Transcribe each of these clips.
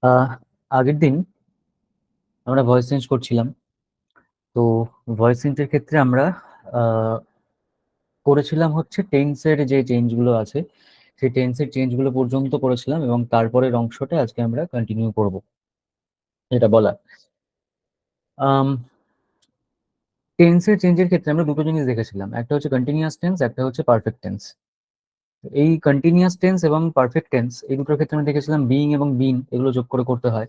আহ আগের দিন আমরা ভয়েস চেঞ্জ করছিলাম। তো ভয়েস চেঞ্জের ক্ষেত্রে আমরা আহ, করেছিলাম হচ্ছে টেন্সের যে চেঞ্জগুলো আছে, সেই টেন্সের চেঞ্জগুলো পর্যন্ত করেছিলাম এবং তারপরের অংশটা আজকে আমরা কন্টিনিউ করব। এটা বলা টেন্সের চেঞ্জের ক্ষেত্রে আমরা দুটো জিনিস দেখেছিলাম, একটা হচ্ছে কন্টিনিউয়াস টেন্স, একটা হচ্ছে পারফেক্ট টেন্স। এই কন্টিনিউয়াস টেন্স এবং পারফেক্ট টেন্স এই দুটোর ক্ষেত্রে আমরা দেখেছিলাম বিইং এবং বিন এগুলো যোগ করে করতে হয়।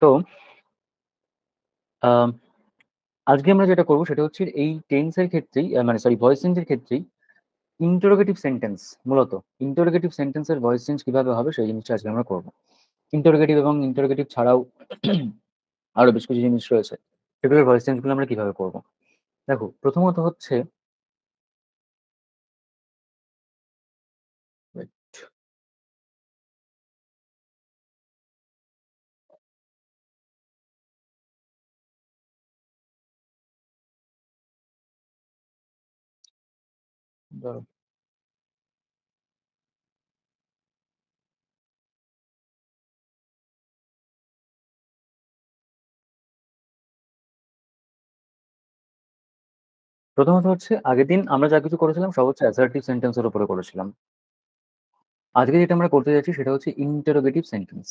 তো আহ, আজকে আমরা যেটা করবো সেটা হচ্ছে এই টেন্সের ক্ষেত্রেই, মানে সরি, ভয়েস চেঞ্জের ক্ষেত্রেই ইন্টারোগেটিভ সেন্টেন্স, মূলত ইন্টারোগেটিভ সেন্টেন্সের ভয়েস চেঞ্জ কিভাবে হবে সেই জিনিসটা আজকে আমরা করবো। ইন্টারোগেটিভ এবং ইন্টারোগেটিভ ছাড়াও আরো বেশ কিছু জিনিস রয়েছে, সেগুলোর ভয়েস চেঞ্জ গুলো আমরা কিভাবে করবো। দেখো, প্রথমত হচ্ছে ধরো, প্রথমত হচ্ছে আগের দিন আমরা যা কিছু করেছিলাম সব হচ্ছে অ্যাসার্টিভ সেন্টেন্সের উপরে করেছিলাম। আজকে যেটা আমরা করতে যাচ্ছি সেটা হচ্ছে interrogative sentence.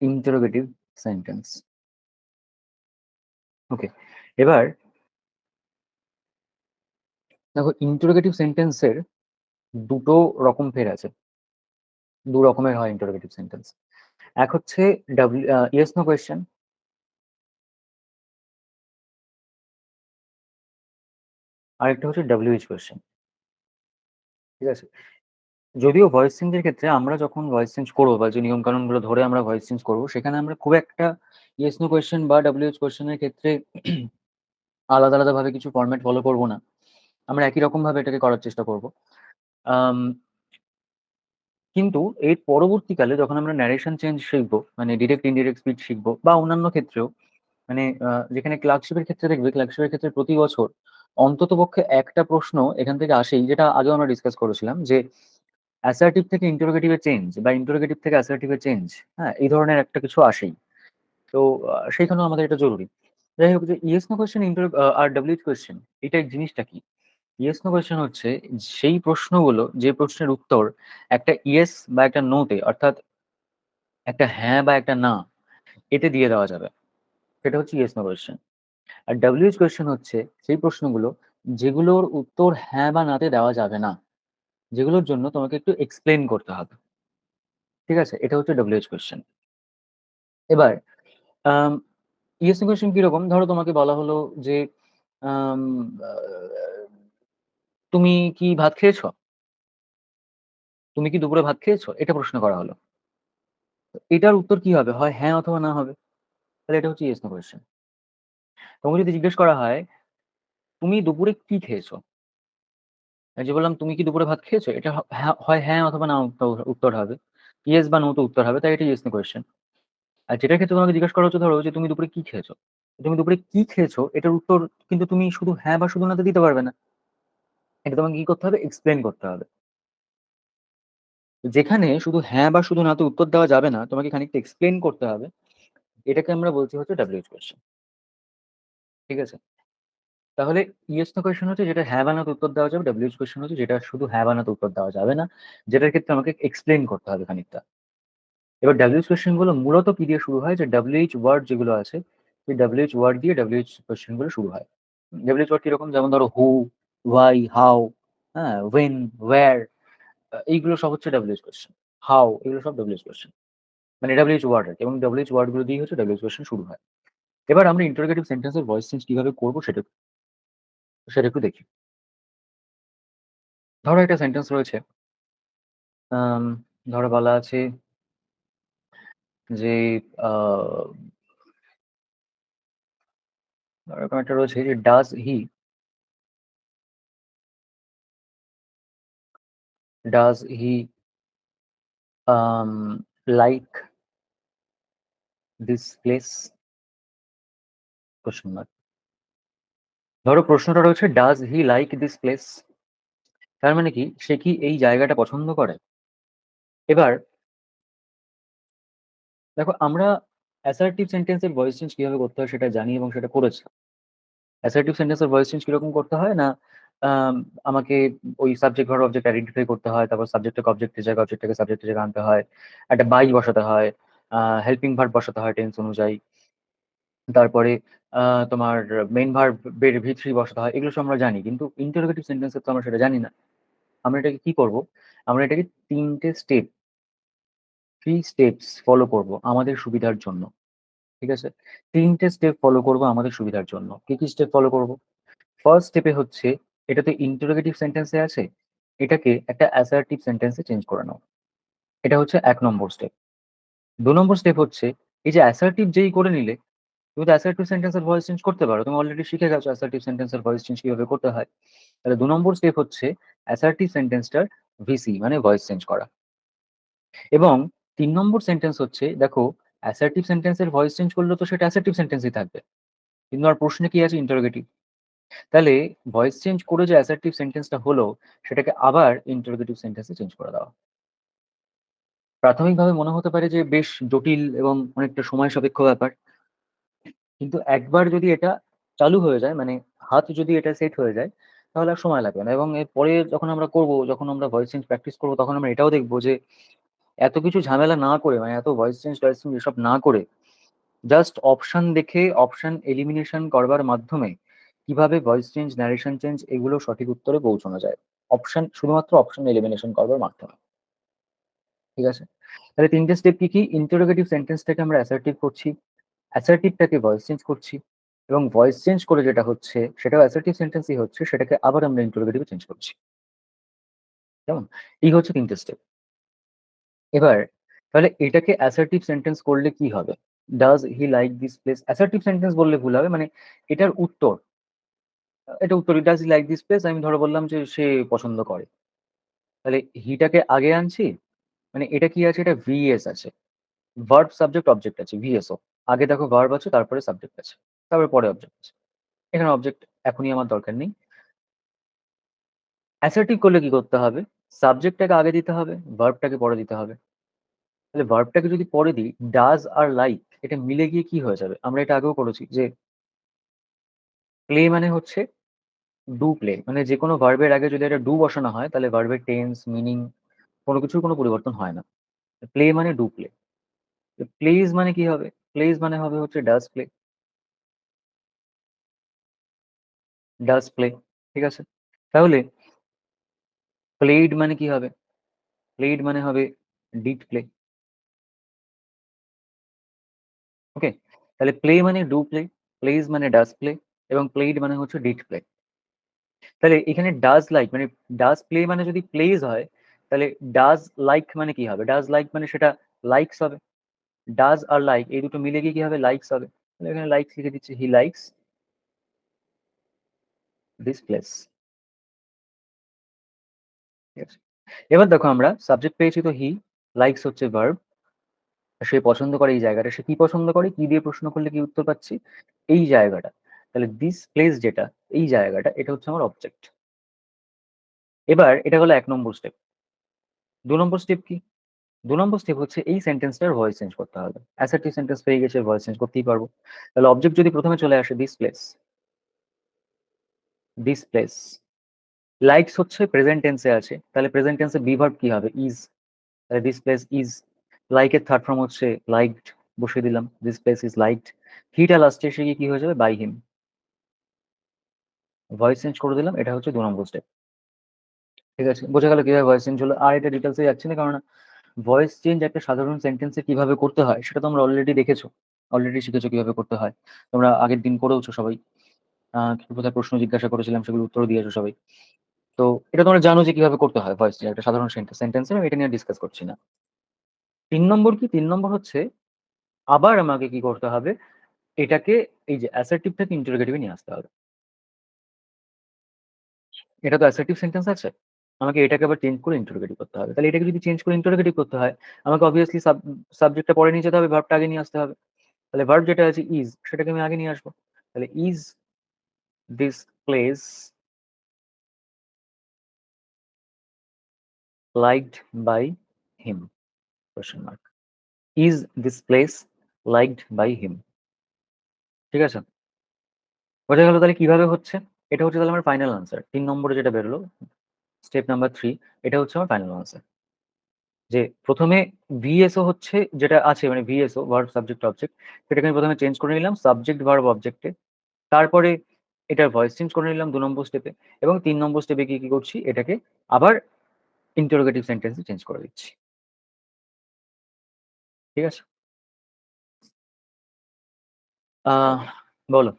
Interrogative sentence. Okay, এবার দেখো, ইন্টারোগেটিভ সেন্টেন্সের দুটো রকম ফের আছে, দু রকমের হয় ইন্টারোগেটিভ সেন্টেন্স। এক হচ্ছে ডাব্লিউ, ইয়েস নো কোয়েশ্চেন। আরেকটা হচ্ছে ডাব্লিউএইচ কোয়েশ্চেন। ঠিক আছে, যদিও ভয়েস চেঞ্জের ক্ষেত্রে আমরা যখন ভয়েস চেঞ্জ করবো বা যে নিয়ম কানুন গুলো ধরে আমরা ভয়েস চেঞ্জ করবো, সেখানে আমরা খুব একটা ইয়েস নো কোয়েশ্চেন বা ডাব্লিউএইচ কোয়েশ্চেনের ক্ষেত্রে আলাদা আলাদা ভাবে কিছু ফরম্যাট ফলো করবো না। আমরা একই রকম ভাবে এটাকে করার চেষ্টা করবো। আম, কিন্তু এর পরবর্তীকালে যখন আমরা ন্যারেশন চেঞ্জ শিখবো, মানে ডিরেক্ট ইনডিরেক্ট স্পিচ শিখবো, বা অন্যান্য ক্ষেত্রেও, মানে যেখানে ক্লার্কশিপের ক্ষেত্রে দেখবে, ক্লার্কশিপের ক্ষেত্রে প্রতি বছর অন্তত পক্ষে একটা প্রশ্ন এখান থেকে আসেই, যেটা আগেও আমরা ডিসকাস করেছিলাম, যে অ্যাসার্টিভ থেকে ইন্টারোগেটিভে চেঞ্জ বা ইন্টারোগেটিভ থেকে অ্যাসার্টিভে চেঞ্জ। হ্যাঁ, এই ধরনের একটা কিছু আসেই। তো সেইখানেও আমাদের এটা জরুরি। যাই হোক, যে ইয়েস নো কোয়েশ্চেন আর ডাব্লিউএইচ কোয়েশ্চেন, এটা জিনিসটা কি? ইয়েস নো কোয়েশ্চেন হচ্ছে সেই প্রশ্নগুলো যে প্রশ্নের উত্তর একটা ইয়েস বা একটা নোতে, অর্থাৎ একটা হ্যাঁ বা একটা না, এতে দিয়ে দেওয়া যাবে, সেটা হচ্ছে ইয়েস নো কোয়েশ্চেন। আর ডাব্লিউএইচ কোয়েশ্চেন হচ্ছে সেই প্রশ্নগুলো যেগুলোর উত্তর হ্যাঁ বা নাতে দেওয়া যাবে না, যেগুলোর জন্য তোমাকে একটু এক্সপ্লেন করতে হবে। ঠিক আছে, এটা হচ্ছে ডাব্লিউএইচ কোয়েশ্চেন। এবার ইয়েস নো কোয়েশ্চেন কিরকম? ধরো তোমাকে বলা হলো যে আম, আহ, তুমি কি ভাত খেয়েছো? তুমি কি দুপুরে ভাত খেয়েছো, এটা প্রশ্ন করা হলো। তো এটার উত্তর কি হবে? হয় হ্যাঁ অথবা না হবে। তাহলে এটা হচ্ছে ইয়েস নো কোয়েশ্চেন। তোমাকে যদি জিজ্ঞেস করা হয় তুমি দুপুরে কি খেয়েছো, এই যে বললাম তুমি কি দুপুরে ভাত খেয়েছো, এটা হয় হ্যাঁ অথবা না উত্তর উত্তর হবে, ইয়েস বা নো তো উত্তর হবে, তাই এটা ইয়েস নো কোয়েশ্চেন। আর যেটার ক্ষেত্রে তোমাকে জিজ্ঞেস করা হচ্ছে, ধরো যে তুমি দুপুরে কি খেয়েছো, তুমি দুপুরে কি খেয়েছো এটার উত্তর কিন্তু তুমি শুধু হ্যাঁ বা শুধু নাতে দিতে পারবে না, এটা তোমাকে কি করতে হবে? এক্সপ্লেন করতে হবে। যেখানে শুধু হ্যাঁ বা শুধু নাতে উত্তর দেওয়া যাবে না, তোমাকে খানিকটা এক্সপ্লেন করতে হবে, এটাকে আমরা বলছি হচ্ছে ডাব্লিউএইচ কোয়েশ্চেন। ঠিক আছে, তাহলে ইয়েস নো কোয়েশ্চেন হচ্ছে যেটা হ্যাঁ বা নাতে উত্তর দেওয়া যাবে, ডাব্লিউএইচ কোয়েশ্চেন হচ্ছে যেটা শুধু হ্যাঁ বা নাতে উত্তর দেওয়া যাবে না, যেটার ক্ষেত্রে আমাকে এক্সপ্লেন করতে হবে খানিকটা। এবার ডাব্লিউএইচ কোয়েশ্চেন গুলো মূলত কি দিয়ে শুরু হয়? যে ডাব্লিউএইচ ওয়ার্ড যেগুলো আছে, সেই ডাব্লিউএইচ ওয়ার্ড দিয়ে ডাব্লিউএইচ কোয়েশ্চেন গুলো শুরু হয়। ডাব্লিউএইচ ওয়ার্ড কিরকম? যেমন ধরো হু, ওয়াই, হাউ, হ্যাঁ, ওয়েন, ওয়্যার, এইগুলো সব হচ্ছে ডাব্লিউএইচ কোয়েশ্চেন। হাউ, এগুলো সব ডাব্লিউএইচ কোয়েশ্চেন, মানে ডাব্লিউএইচ ওয়ার্ড আর কি। এবং ডাব্লিউএইচ ওয়ার্ড গুলো দিয়ে হচ্ছে ডাব্লিউএইচ কোয়েশ্চেন শুরু হয়। এবার আমরা ইন্টারোগেটিভ সেন্টেন্সের ভয়েস চেঞ্জ কিভাবে করবো সেটা সেটা একটু দেখি। ধরো একটা সেন্টেন্স রয়েছে, আম, ধরো বলা আছে যে আহ, ধরো এরকম একটা রয়েছে যে does he like this place, question mark. ধরো প্রশ্নটা রয়েছে does he like this place, তার মানে কি সে কি এই জায়গাটা পছন্দ করে? এবার দেখো আমরা অ্যাসার্টিভ সেন্টেন্সের ভয়েস চেঞ্জ কিভাবে করতে হয় সেটা জানি এবং সেটা করেছি। অ্যাসার্টিভ সেন্টেন্সের ভয়েস চেঞ্জ কিরকম করতে হয় না, আম আমাকে ওই সাবজেক্ট ভার্ব অবজেক্ট আইডেন্টিফাই করতে হয়। তারপর সাবজেক্টটাকে অবজেক্টের জায়গায়, অবজেক্টটাকে সাবজেক্টের জায়গায় আনতে হয়। একটা বাই বসাতে হয়, হেল্পিং ভার্ব বসাতে হয় টেন্স অনুযায়ী। তারপরে তোমার মেইন ভার্বের V3 বসাতে হয়। এগুলো সব আমরা জানি। কিন্তু ইন্টারোগেটিভ সেন্টেন্সে তো আমরা সেটা জানি না। আমরা এটাকে কি করব? আমরা এটাকে ৩ টে স্টেপ, 3 স্টেপস ফলো করব আমাদের সুবিধার জন্য। ঠিক আছে? ৩ টে স্টেপ ফলো করব আমাদের সুবিধার জন্য। কি, কি স্টেপ ফলো করব? ফার্স্ট স্টেপে হচ্ছে, এটা তো ইন্টারোগেটিভ সেন্টেন্সে আছে, এটাকে একটা অ্যাসার্টিভ সেন্টেন্সে চেঞ্জ করে নাও। এটা হচ্ছে ১ নম্বর স্টেপ। ২ নম্বর স্টেপ হচ্ছে, এই যে অ্যাসার্টিভ যেই করে নিলে, তুমি তো অ্যাসার্টিভ সেন্টেন্সের ভয়েস চেঞ্জ করতে পারো। তুমি অলরেডি শিখে গেছো অ্যাসার্টিভ সেন্টেন্সের ভয়েস চেঞ্জ কিভাবে করতে হয়। তাহলে ২ নম্বর স্টেপ হচ্ছে অ্যাসার্টিভ সেন্টেন্সটার ভিসি মানে ভয়েস চেঞ্জ করা। এবং ৩ নম্বর সেন্টেন্স হচ্ছে, দেখো অ্যাসার্টিভ সেন্টেন্সের ভয়েস চেঞ্জ করলে তো সেটা অ্যাসার্টিভ সেন্টেন্সই থাকবে। কিন্তু আর প্রশ্নে কি আছে? ইন্টারোগেটিভ। তাহলে ভয়েস চেঞ্জ করে যে অ্যাসার্টিভ সেন্টেন্সটা হলো, সেটাকে আবার ইন্টারোগেটিভ সেন্টেন্সে চেঞ্জ করে দেওয়া। প্রাথমিকভাবে মনে হতে পারে যে বেশ জটিল এবং অনেকটা সময় সাপেক্ষ ব্যাপার। কিন্তু একবার যদি এটা চালু হয়ে যায়, মানে হাত যদি এটা সেট হয়ে যায়, তাহলে আর সময় লাগবে না। এবং এরপরে যখন আমরা করব, যখন আমরা ভয়েস চেঞ্জ প্র্যাকটিস করব, তখন আমরা এটাও দেখব যে এত কিছু ঝামেলা না করে, মানে এত ভয়েস চেঞ্জ টয়েস চেঞ্জ এসব না করে, জাস্ট অপশন দেখে অপশন এলিমিনেশন করবার মাধ্যমে কিভাবে ভয়েস চেঞ্জ, ন্যারেশন চেঞ্জ এগুলো সঠিক উত্তরে পৌঁছানো যায়। শুধুমাত্র অপশন এলিমিনেশন করবার মাধ্যমে। ঠিক আছে? তাহলে ৩ টে স্টেপ কি, কি? ইন্টারোগেটিভ সেন্টেন্সটাকে আমরা অ্যাসার্টিভ করছি, অ্যাসার্টিভটাকে ভয়েস চেঞ্জ করছি, এবং ভয়েস চেঞ্জ করে যেটা হচ্ছে সেটাও অ্যাসার্টিভ সেন্টেন্সই হচ্ছে, সেটাকে আবার আমরা ইন্টারোগেটিভে চেঞ্জ করছি। কেমন? এই হচ্ছে ৩ টে স্টেপ। এবার তাহলে এটাকে অ্যাসার্টিভ সেন্টেন্স করলে কি হবে? Does he like this place? Assertive sentence বললে ভুল হবে। মানে এটার উত্তর, এটা উত্তর, does he like this place, আমি ধরো বললাম যে সে পছন্দ করে। তাহলে হিটাকে আগে আনছি, মানে এটা কি আছে? এটা ভিএস আছে। ভার্ব সাবজেক্ট অবজেক্ট আছে, ভিএসও। আগে দেখো ভার্ব আছে, তারপরে সাবজেক্ট আছে, তারপরে পরে অবজেক্ট আছে। এখানে অবজেক্ট এখনই আমার দরকার নেই। অ্যাসার্টিভ করলে কি করতে হবে? সাবজেক্টটাকে আগে দিতে হবে, ভার্বটাকে পরে দিতে হবে। তাহলে ভার্বটাকে যদি পরে দিই, ডাজ আর লাইক এটা মিলে গিয়ে কি হয়ে যাবে? আমরা এটা আগেও করেছি যে প্লে মানে হচ্ছে ডু প্লে। মানে যেকোনো ভার্বের আগে যদি একটা ডু বসানো হয়, তাহলে ভার্বের টেন্স, মিনিং কোনো কিছুর কোনো পরিবর্তন হয় না। প্লে মানে ডু প্লে। প্লেজ মানে কি হবে? প্লেজ মানে হবে হচ্ছে ডাজ প্লে। Does play. ঠিক আছে? তাহলে প্লেইড মানে কি হবে? প্লেইড মানে হবে ডিড প্লে। ওকে? তাহলে প্লে মানে ডু প্লে, প্লেজ মানে ডাজ প্লে, এবং প্লেইড মানে হচ্ছে ডিড প্লে। তাহলে এখানে ডাজ লাইক মানে, ডাজ প্লে মানে যদি প্লেজ হয়, তাহলে ডাজ লাইক মানে কি হবে? ডাজ লাইক মানে সেটা লাইকস হবে। ডাজ আর লাইক এই দুটো মিলে গিয়ে কি হবে? লাইকস হবে। তাহলে এখানে লাইকস লিখে দিচ্ছি, হি লাইকস দিস প্লেস। ঠিক আছে? এবার দেখো আমরা সাবজেক্ট পেয়েছি, তো হি, লাইকস হচ্ছে ভার্ব, সে পছন্দ করে এই জায়গাটা। সে কি পছন্দ করে? কি দিয়ে প্রশ্ন করলে কি উত্তর পাচ্ছি? এই জায়গাটা। তাহলে দিস প্লেস যেটা, এই জায়গাটা, এটা হচ্ছে আমার অবজেক্ট। এবার এটা হলো ১ নম্বর স্টেপ। ২ নম্বর স্টেপ কি? ২ নম্বর স্টেপ হচ্ছে এই সেন্টেন্সটার ভয়েস চেঞ্জ করতে হবে। অ্যাসার্টিভ সেন্টেন্স পেয়ে গেছে, ভয়েস চেঞ্জ করতেই পারবো। তাহলে অবজেক্ট যদি প্রথমে চলে আসে, this place, this place. Likes হচ্ছে প্রেজেন্ট টেন্সে আছে, তাহলে প্রেজেন্ট টেন্সে বি ভার্ব কি হবে? ইজ। তাহলে দিস প্লেস ইজ। লাইক এর থার্ড ফর্ম হচ্ছে লাইকড, বসিয়ে দিলাম, দিস প্লেস ইজ লাইকড। হিটা লাস্টে এসে গিয়ে কি হয়ে যাবে? By him. ভয়েস চেঞ্জ করে দিলাম, এটা হচ্ছে ২ নম্বর স্টেপ। ঠিক আছে? বোঝা গেল কিভাবে ভয়েস চেঞ্জ হলো। আর এটা ডিটেইলসে যাচ্ছি না, কারণ ভয়েস চেঞ্জ একটা সাধারণ সেন্টেন্সে কিভাবে করতে হয় সেটা তোমরা অলরেডি দেখেছো। অলরেডি শিখেছো কিভাবে করতে হয়। তোমরা আগের দিন করেওছো সবাই। কিছু বোধহয় প্রশ্ন জিজ্ঞাসা করেছিলাম, সেগুলোর উত্তরও দিয়েছো সবাই। তো এটা তোমরা জানো যে কিভাবে করতে হয় ভয়েস চেঞ্জ একটা সাধারণ সেন্টেন্সে। আমি এটা নিয়ে ডিসকাস করছি না। ৩ নম্বর কি? ৩ নম্বর হচ্ছে আবার আমাকে কি করতে হবে? এটাকে, এই যে অ্যাসার্টিভটাকে ইন্টারোগেটিভ এ নিয়ে আসতে হবে। এটা তো অ্যাসার্টিভ সেন্টেন্স আছে। আমাকে এটাকে আবার চেঞ্জ করে ইন্টারোগেটিভ করতে হবে। তাহলে এটাকে যদি চেঞ্জ করে ইন্টারোগেটিভ করতে হয়, আমাকে অবভিয়াসলি সাবজেক্টটা পরে নিয়ে যেতে হবে, ভার্বটা আগে নিয়ে আসতে হবে। তাহলে ভার্ব যেটা আছে ইজ, সেটাকে আমি আগে নিয়ে আসবো। তাহলে is this place liked by him. Question mark. Is this place liked by him? ঠিক আছে, বোঝা গেল তাহলে কিভাবে হচ্ছে। এটা হচ্ছে তাহলে আমার ফাইনাল আনসার, 3 নম্বরে যেটা বেরোলো, স্টেপ নাম্বার 3, এটা হচ্ছে আমার ফাইনাল আনসার। যে প্রথমে ভিএসও হচ্ছে যেটা আছে, মানে ভিএসও ভার্ব সাবজেক্ট অবজেক্ট, সেটাকে আমি প্রথমে চেঞ্জ করে নিলাম সাবজেক্ট ভার্ব অবজেক্টে। তারপরে এটার ভয়েস চেঞ্জ করে নিলাম 2 নম্বর স্টেপে। এবং 3 নম্বর স্টেপে কি কি করছি, এটাকে আবার ইন্টারোগেটিভ সেন্টেন্সে চেঞ্জ করে দিচ্ছি। ঠিক আছে। স্যার, আহ বলো।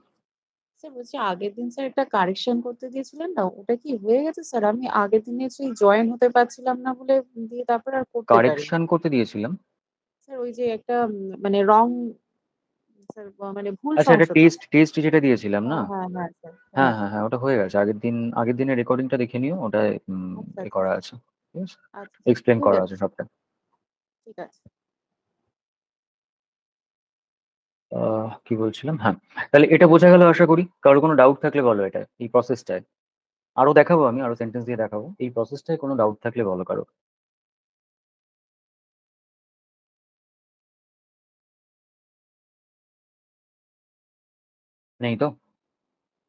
স্যার বলছি আগের দিন স্যার একটা কারেকশন করতে দিয়েছিলেন না, ওটা কি হয়ে গেছে স্যার? আমি আগের দিনে সেই জয়েন হতে পারছিলাম না বলে দিয়ে তারপর আর করতে পারিনি। কারেকশন করতে দিয়েছিলাম? স্যার ওই যে একটা মানে রং, স্যার মানে ভুল আচ্ছা, এটা সংশোধন। টেস্ট টেস্ট যেটা দিয়েছিলাম না? হ্যাঁ হ্যাঁ হ্যাঁ স্যার, হ্যাঁ, হ্যাঁ। হ্যাঁ, হ্যাঁ, ওটা হয়ে গেছে। আগের দিনের রেকর্ডিংটা দেখে নিও, ওটায় আচ্ছা এ আচ্ছা করা আছে। ঠিক আছে, আচ্ছা স্যার, এক্সপ্লেন ঠিক করা আছে, আছে সবটা। ঠিক আছে। কি বলছিলাম, হ্যাঁ। তাহলে এটা বোঝা গেল আশা করি। কারো কোনো ডাউট থাকলে বলো, এটা এই প্রসেসটায় আরো দেখাবো, আমি আরো সেন্টেন্স দিয়ে দেখাবো। এই প্রসেসটায় কোনো ডাউট থাকলে বলো কারো। নেই তো?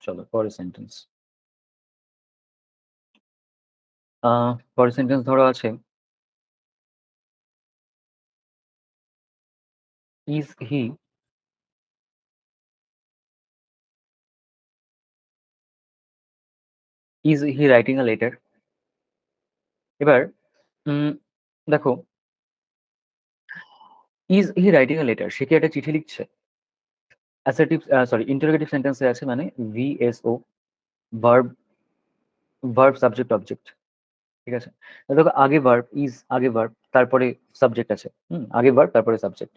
চলো পরের সেন্টেন্স। পরের সেন্টেন্স ধরো আছে, is he is he writing a letter? এবার উম, দেখো, is he writing a letter, সে কি একটা চিঠি লিখছে? অ্যাসার্টিভ, সরি, ইন্টারোগেটিভ সেন্টেন্সে আছে, মানে ভিএসও, ভার্ব, ভার্ব সাবজেক্ট অবজেক্ট। ঠিক আছে, দেখো আগে ভার্ব ইজ, আগে ভার্ব, তারপরে সাবজেক্ট আছে। আগে ভার্ব তারপরে সাবজেক্ট।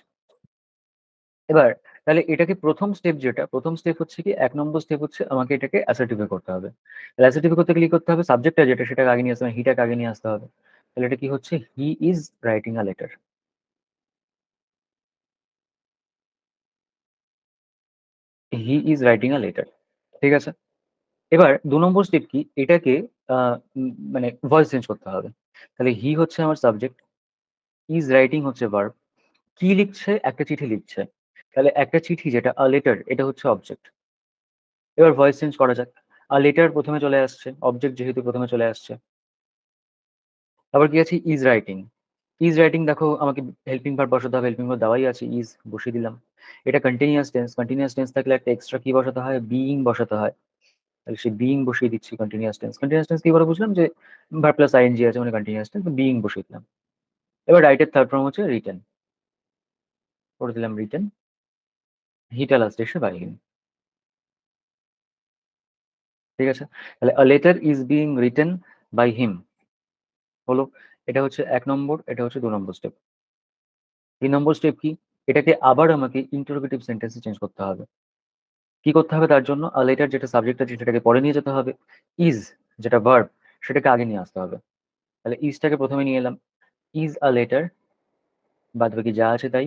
এবার তাহলে এটাকে প্রথম স্টেপ হচ্ছে কি, 1 নম্বর স্টেপ হচ্ছে আমাকে এটাকে অ্যাসার্টিফাই করতে হবে। অ্যাসার্টিফাই করতে গেলে কি করতে হবে, সাবজেক্টটা যেটা সেটাকে আগে নিয়ে আসতে হবে, হিটাকে আগে নিয়ে আসতে হবে। তাহলে এটা কি হচ্ছে, he is writing a letter. He is writing a letter. ঠিক আছে। এবার 2 নম্বর স্টেপ কি, এটাকে মানে ভয়েস চেঞ্জ করতে হবে। তাহলে হি হচ্ছে আমার সাবজেক্ট, ইজ রাইটিং হচ্ছে ভার্ব। কি লিখছে, একটা চিঠি লিখছে। তাহলে একটা চিঠি যেটা আ লেটার, এটা হচ্ছে অবজেক্ট। এবার ভয়েস চেঞ্জ করা যাক। আর লেটার প্রথমে চলে আসছে, অবজেক্ট যেহেতু প্রথমে চলে আসছে। তারপর কি আছে, ইজ রাইটিং। ইজ রাইটিং দেখো আমাকে হেল্পিং ভার্ব বসাতে হবে, হেল্পিং ভার্ব দেওয়াই আছে, ইজ বসিয়ে দিলাম। এটা কন্টিনিউয়াস টেন্স, কন্টিনিউয়াস টেন্স থাকলে একটা এক্সট্রা কি বসাতে হয়, বিইং বসাতে হয়। তাহলে সেই বিইং বসিয়ে দিচ্ছি। কন্টিনিউয়াস টেন্স, কন্টিনিউয়াস টেন্স কি করে বুঝলাম, যে ভার্ব প্লাস আইএনজি আছে, মানে কন্টিনিউয়াস টেন্স, বিইং বসিয়ে দিলাম। এবার রাইটের থার্ড ফর্ম হচ্ছে রিটেন, করে দিলাম রিটেন। হিটা লাস্ট এসে বাই হিম। ঠিক আছে, তাহলে a letter is being written by him হলো। এটা হচ্ছে 1 নম্বর, এটা হচ্ছে 2 নম্বর স্টেপ। 3 নম্বর স্টেপ কি, এটাকে আবার আমাকে ইন্টারোগেটিভ সেন্টেন্সে চেঞ্জ করতে হবে। কি করতে হবে তার জন্য, আ লেটার যেটা সাবজেক্ট আছে সেটাকে পরে নিয়ে যেতে হবে, ইজ যেটা ভার্ব সেটাকে আগে নিয়ে আসতে হবে। তাহলে ইজটাকে প্রথমে নিয়ে এলাম, ইজ আ লেটার, বাদ বাকি যা আছে তাই,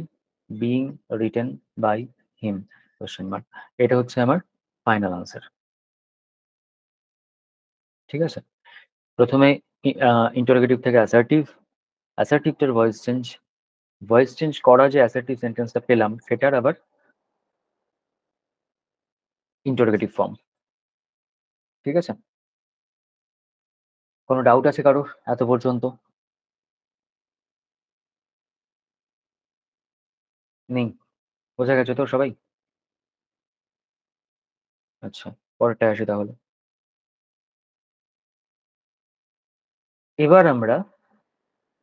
being written by him, question mark. এটা হচ্ছে আমার ফাইনাল আনসার। ঠিক আছে, প্রথমে ইন্টারোগেটিভ থেকে অ্যাসার্টিভ, অ্যাসার্টিভটার ভয়েস চেঞ্জ, ভয়েস চেঞ্জ করা যে অ্যাসার্টিভ সেন্টেন্সটা পেলাম সেটার আবার ইন্টারোগেটিভ ফর্ম। ঠিক আছে, কোনো ডাউট আছে কারোর এত পর্যন্ত? নেই? বোঝা গেছে তো সবাই? আচ্ছা, পরেরটায় আসি তাহলে। এবার আমরা,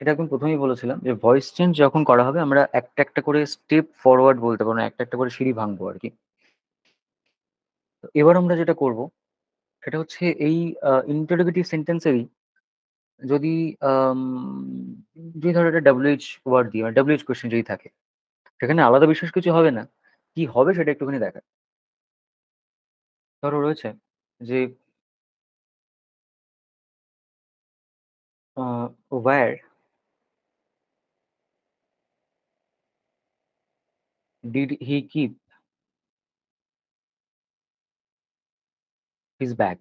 এটা একদম প্রথমেই বলেছিলাম যে ভয়েস চেঞ্জ যখন করা হবে আমরা একটা একটা করে স্টেপ ফরওয়ার্ড বলতে পারবো না, একটা একটা করে সিঁড়ি ভাঙবো আর কি। তো এবার আমরা যেটা করব সেটা হচ্ছে এই ইন্টারোগেটিভ সেন্টেন্সেরই যদি আম, যদি ধরো একটা ডাব্লিউএইচ ওয়ার্ড দিয়ে, মানে ডাব্লিউএইচ কোয়েশ্চেন যদি থাকে, সেখানে আলাদা বিশেষ কিছু হবে না। কি হবে সেটা একটুখানি দেখা। ধরো রয়েছে যে where did he keep his bag?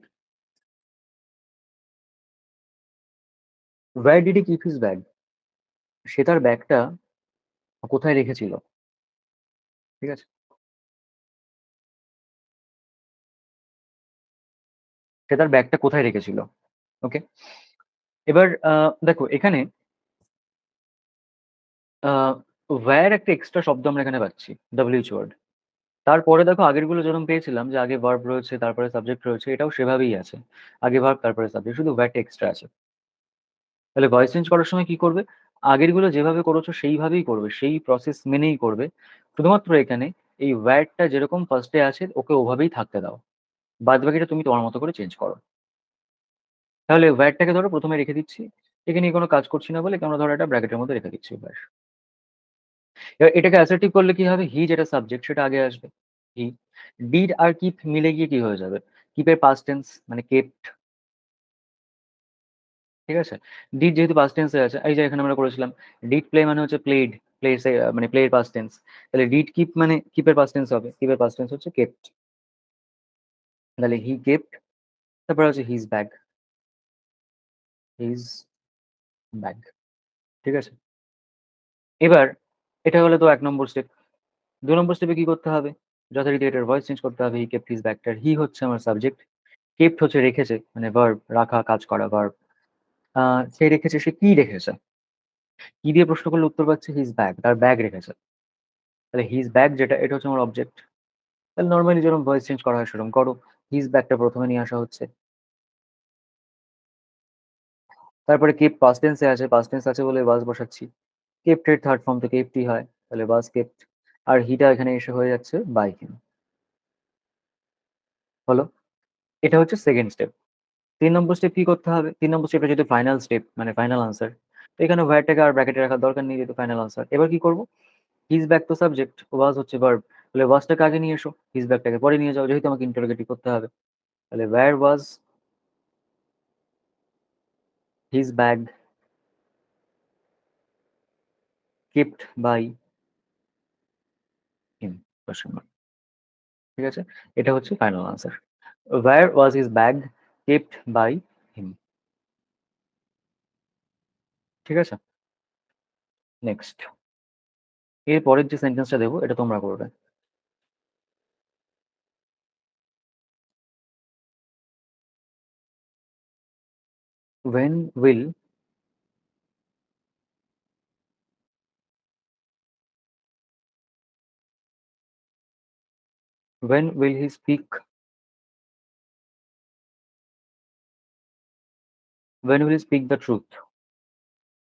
Where did he keep his bag? সে তার ব্যাগটা কোথায় রেখেছিল, ঠিক আছে? সে তার ব্যাগটা কোথায় রেখেছিল। ওকে, এবার দেখো এখানে ওয়্যার একটা এক্সট্রা শব্দ আমরা এখানে পাচ্ছি, ডব্লিউএইচ ওয়ার্ড। তারপরে দেখো আগেরগুলো যেরকম পেয়েছিলাম যে আগে ভার্ব রয়েছে তারপরে সাবজেক্ট রয়েছে, এটাও সেভাবেই আছে, আগে ভার্ব তারপরে সাবজেক্ট, শুধু ওয়্যারটা এক্সট্রা আছে। তাহলে ভয়েস চেঞ্জ করার সময় কি করবে, আগেরগুলো যেভাবে করেছো সেইভাবেই করবে, সেই প্রসেস মেনেই করবে। শুধুমাত্র এখানে এই ওয়্যারটা যেরকম ফার্স্টে আছে ওকে ওভাবেই থাকতে দাও, বাদ বাকিটা তুমি তোমার মতো করে চেঞ্জ করো। তাহলে ওয়্যারটাকে ধরো প্রথমে রেখে দিচ্ছি, একে নিয়ে কোনো কাজ করছি না বলে আমরা ধরো এটা ব্র্যাকেটের মধ্যে রেখে দিচ্ছি, ব্যাস। এবার এটাকে অ্যাসার্টিভ করলে কি হবে, হি যেটা সাবজেক্ট সেটা আগে আসবে, হি। ডিড আর কিপ মিলে গিয়ে কি হয়ে যাবে, কিপের পাস্ট টেন্স মানে কেপ্ট, ঠিক আছে? ডিড যেহেতু পাস্ট টেন্সে আছে, এই যে এখানে আমরা করেছিলাম ডিড প্লে মানে হচ্ছে প্লেড, প্লে মানে প্লে এর পাস্ট টেন্স, তাহলে ডিড কিপ মানে কিপের পাস্ট টেন্স হবে, কিপের পাস্ট টেন্স হচ্ছে কেপ্ট, তাহলে হি কেপ্ট, তারপর হচ্ছে হিজ ব্যাগ, হিজ ব্যাগ, ঠিক আছে? এবার এটা হলো তো ১ নম্বর স্টেপ। ২ নম্বর স্টেপে কি করতে হবে, যথারীতি এটার ভয়েস চেঞ্জ করতে হবে, হি কেপ্ট হিজ ব্যাগটার হি হচ্ছে আমার সাবজেক্ট, কেপ্ট হচ্ছে রেখেছে মানে ভার্ব, রাখা কাজ করা ভার্ব। সে রেখেছে, সে কি রেখেছে, কি দিয়ে প্রশ্ন করলে উত্তর পাচ্ছে হিজ ব্যাগ, তার ব্যাগ রেখেছে। তাহলে হিজ ব্যাগ যেটা, এটা হচ্ছে আমার অবজেক্ট। তাহলে নর্মালি যেরকম ভয়েস চেঞ্জ করা হয় সেরকম করো, হিজ ব্যাগটা প্রথমে নিয়ে আসা হচ্ছে। তারপরে কেপ পাস্ট টেন্সে আছে, পাস্ট টেন্স আছে বলে বাস বসাচ্ছি, কেপ্ট এর থার্ড ফর্ম থেকে কেপ্টই হয়, তাহলে বাস কেপ্ট। আর হিটা এখানে এসে হয়ে যাচ্ছে বাই হিম, হলো। এটা হচ্ছে সেকেন্ড স্টেপ। ৩ নম্বর স্টেপ কি করতে হবে, ৩ নম্বর স্টেপটা যেহেতু ফাইনাল স্টেপ মানে ফাইনাল আনসার, তো এখানে ভার্বটাকে আর ব্র্যাকেটে রাখার দরকার নেই, যেহেতু ফাইনাল আনসার। এবার কি করবো, হিজ ব্যাক তো সাবজেক্ট, ওয়াজ হচ্ছে ভার্ব, তাহলে ওয়াজটাকে আগে নিয়ে এসো, হিজ ব্যাকটাকে পরে নিয়ে যাও, যেহেতু আমাকে ইন্টারোগেটিভ করতে হবে। তাহলে where was his bag kept by him, question mark, ঠিক আছে? এটা হচ্ছে final answer, where was his bag kept by him, ঠিক আছে? নেক্সট, এর পরের যে সেন্টেন্সটা দেবো এটা তোমরা করবে। when will when will he speak, when will he speak the truth,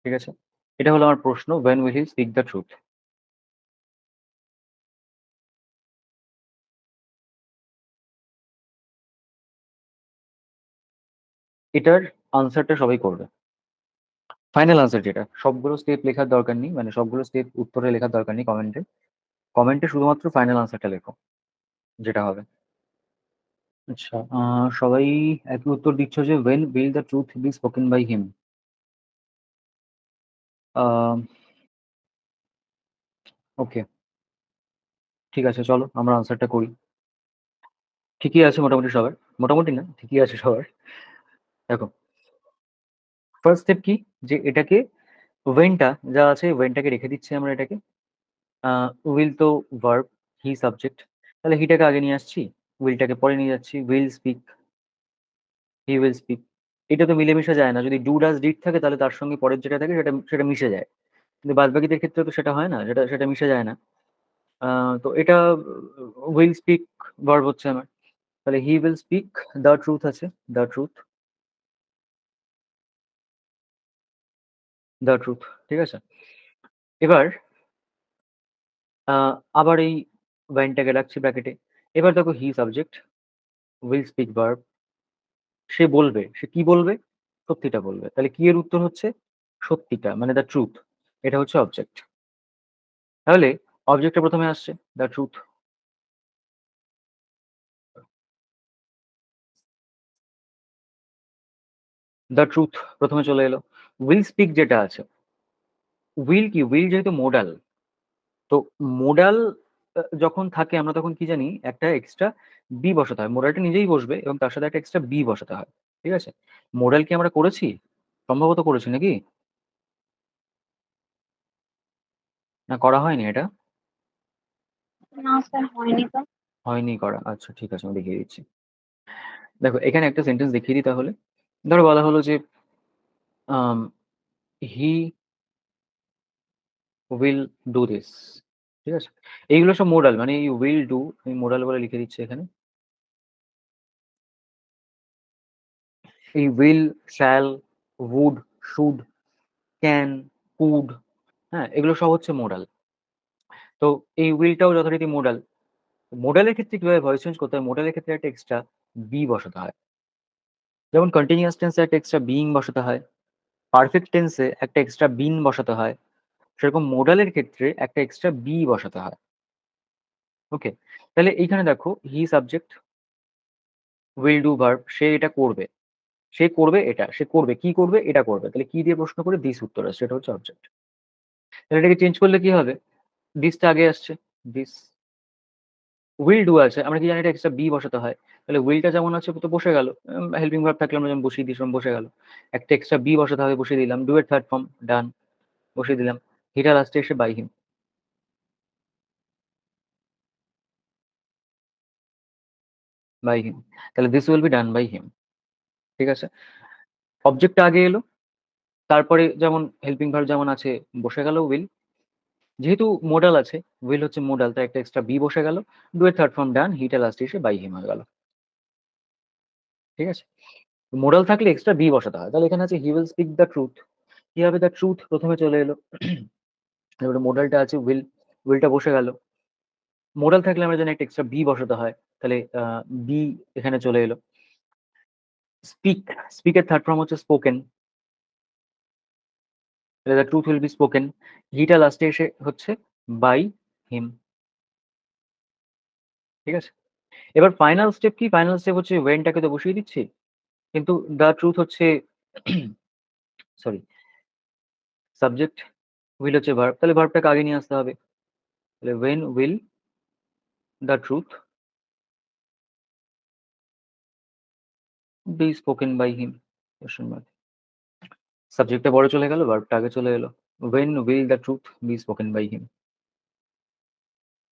ঠিক আছে? এটা হলো আমার প্রশ্ন, when will he speak the truth। এটার আনসারটা সবাই করবে, ফাইনাল আনসার যেটা, সবগুলো স্টেপ লেখার দরকার নেই, মানে সবগুলো স্টেপ উত্তরে লেখার দরকার নেই কমেন্টে, কমেন্টে শুধুমাত্র ফাইনাল আনসারটা লেখো, যেটা হবে। আচ্ছা, সবাই একই উত্তর দিচ্ছ যে when will the truth be spoken by him। ওকে, ঠিক আছে, চলো আমরা আনসারটা করি। ঠিকই আছে মোটামুটি সবার, মোটামুটি না ঠিকই আছে সবার। দেখো ফার্স্ট স্টেপ কি, যে এটাকে ওয়েনটা যা আছে ওয়েনটাকে রেখে দিচ্ছি আমরা এটাকে, উইল তো ভার্ব, হি সাবজেক্ট, তাহলে হিটাকে আগে নিয়ে আসছি, উইলটাকে পরে নিয়ে যাচ্ছি, will speak, he will speak. এটা তো মিলেমিশে যায় না, যদি ডু ডাজ ডিড থাকে তাহলে তার সঙ্গে পরের যেটা থাকে সেটা সেটা মিশে যায়, কিন্তু বাদবাকিদের ক্ষেত্রে তো সেটা হয় না, সেটা সেটা মিশে যায় না। তো এটা উইল স্পিক ভার্ব হচ্ছে আমার, তাহলে he will speak the truth আছে, দ্য ট্রুথ, দ্য ট্রুথ, ঠিক আছে? এবার আবার এই ওয়েনটাকে রাখছি ব্র্যাকেটে। এবার দেখো he subject, will speak verb, সে বলবে, সে কি বলবে, সত্যিটা বলবে, তাহলে কি এর উত্তর হচ্ছে সত্যিটা মানে দ্য ট্রুথ, এটা হচ্ছে অবজেক্ট। তাহলে অবজেক্টটা প্রথমে আসছে দ্য ট্রুথ, দ্য ট্রুথ প্রথমে চলে এলো। উইল স্পিক যেটা আছে, উইল কি, উইল যেহেতু মোডাল, তো মোডাল যখন থাকে আমরা তখন কি জানি একটা এক্সট্রা বি বসাতে হয়, মোডালটা নিজেই বসবে এবং তার সাথে একটা এক্সট্রা বি বসাতে হয়, ঠিক আছে? মোডাল কি আমরা করেছি, সম্ভবত করেছি নাকি? না করা হয়নি এটা? না স্যার, হয়নি তো। হয়নি করা। আচ্ছা ঠিক আছে, আমি দেখিয়ে দিচ্ছি। দেখো এখানে একটা সেন্টেন্স দেখিয়ে দিই তাহলে। ধরো বলা হলো যে আম হি উইল ডু দিস। ঠিক আছে? এইগুলো সব মোডাল, মানে এই উইল ডু আমি মোডাল বলে লিখে দিচ্ছি এখানে। এই will, shall, would, should, can, could, হ্যাঁ? এগুলো সব হচ্ছে মোডাল। তো এই উইলটাও যথারীতি মোডাল। মোডালের ক্ষেত্রে কিভাবে ভয়েস চেঞ্জ করতে হয়? মোডালের ক্ষেত্রে একটা এক্সট্রা বি বসাতে হয়। যেমন কন্টিনিউয়াস টেন্সে একটা এক্সট্রা বিইং বসাতে হয়, পারফেক্ট টেন্সে একটা এক্সট্রা বিন বসাতে হয়, সেরকম মোডালের ক্ষেত্রে একটা এক্সট্রা বি বসাতে হয়। ওকে? তাহলে এইখানে দেখো he subject, will do verb, সে এটা করবে। সে করবে এটা, সে করবে, কি করবে? এটা করবে। তাহলে কি দিয়ে প্রশ্ন করে? দিস উত্তর আসছে, এটা হচ্ছে অবজেক্ট। তাহলে এটাকে চেঞ্জ করলে কি হবে? দিসটা আগে আসছে, দিস। উইল ডু আছে, আমরা কি জানি এটা এক্সট্রা বি বসাতে হয়। তাহলে উইলটা যেমন আছে তো বসে গেল। হেল্পিং ভার্ব থাকলে আমরা যেমন বসিয়ে দিই সেরকম বসে গেল। একটা এক্সট্রা বি বসাতে হবে, বসিয়ে দিলাম। ডু এর থার্ড ফর্ম ডান, বসিয়ে দিলাম। হিটা লাস্টে এসে বাই হিম, বাই হিম। তাহলে this will be done by him. ঠিক আছে? অবজেক্টটা আগে এলো, তারপরে যেমন হেল্পিং ভার্ব যেমন আছে বসে গেল উইল। যেহেতু মোডাল আছে, উইল হচ্ছে মোডাল, তাই একটা এক্সট্রা বি বসে গেল। ডু এর থার্ড ফর্ম ডান, হিটা লাস্টে এসে বাই হিম হয়ে গেল। ঠিক আছে? মোডাল থাকলে এক্সট্রা বি বসাতে হয়। তাহলে এখানে আছে he will speak the truth. কি হবে? দ্য ট্রুথ প্রথমে চলে এলো। এবারে মোডালটা আছে উইল, উইলটা বসে গেল। মোডাল থাকলে আমরা জানি একটা এক্সট্রা বি বসাতে হয়। তাহলে বি এখানে চলে এলো। স্পিক, স্পিকের থার্ড ফর্ম হচ্ছে স্পোকেন। তাহলে the truth will be spoken. হিটা লাস্টে এসে হচ্ছে বাই হিম। ঠিক আছে? এবার ফাইনাল স্টেপ কি? ফাইনাল স্টেপ হচ্ছে ওয়েনটাকে তো বসিয়ে দিচ্ছি, কিন্তু দ্য ট্রুথ হচ্ছে সরি, সাবজেক্ট, উইল হচ্ছে ভার্ব, তাহলে ভার্বটাকে আগে নিয়ে আসতে হবে। তাহলে when will the truth be spoken by him, question mark. সাবজেক্টটা পরে চলে গেল, ভার্বটা আগে চলে এলো। When will the truth be spoken by him.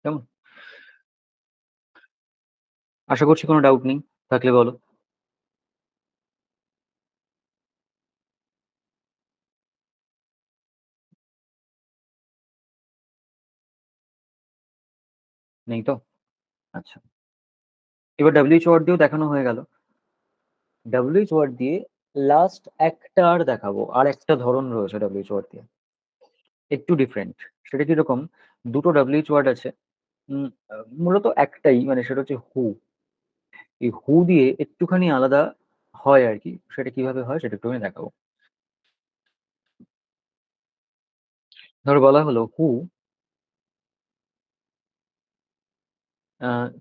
কেমন? আশা করছি কোনো ডাউট নেই, থাকলে বলো। নেই তো? আচ্ছা, এবার ডব্লিউএইচ ওয়ার্ড দিয়েও দেখানো হয়ে গেল। ডব্লিউএইচ ওয়ার্ড দিয়ে লাস্ট একটা আর দেখাবো, আর একটা ধরন রয়েছে ডব্লিউএইচ ওয়ার্ড দিয়ে, একটু ডিফারেন্ট। সেটা কিরকম? দুটো ডব্লিউএইচ ওয়ার্ড আছে। মূলত একটাই, মানে সেটা হচ্ছে হু। এই হু দিয়ে একটুখানি আলাদা হয় আর কি। সেটা কিভাবে হয় সেটা একটু আমি দেখাবো। ধরো বলা হলো who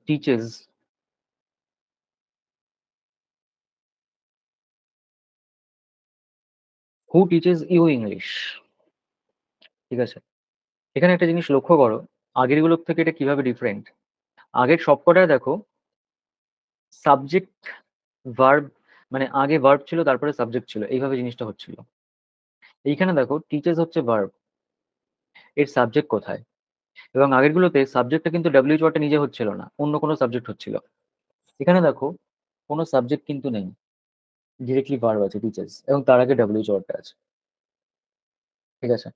teaches, who teaches you English. ঠিক আছে? এখানে একটা জিনিস লক্ষ্য করো, আগের গুলোর থেকে এটা কিভাবে ডিফারেন্ট। আগের সবকটায় দেখো সাবজেক্ট, ভার্ব, মানে আগে ভার্ব ছিল তারপরে সাবজেক্ট ছিল, এইভাবে জিনিসটা হচ্ছিল। এইখানে দেখো টিচেস হচ্ছে ভার্ব, এর সাবজেক্ট কোথায়? এবং আগেরগুলোতে সাবজেক্টটা কিন্তু ডব্লিউএইচ ওয়ার্ডটা নিজে হচ্ছিল না, অন্য কোনো সাবজেক্ট হচ্ছিল। এখানে দেখো কোনো সাবজেক্ট কিন্তু নেই, ডিরেক্টলি ভার্ব আছে টিচার্স, এবং তার আগে ডব্লিউএইচ ওয়ার্ডটা আছে। ঠিক আছে?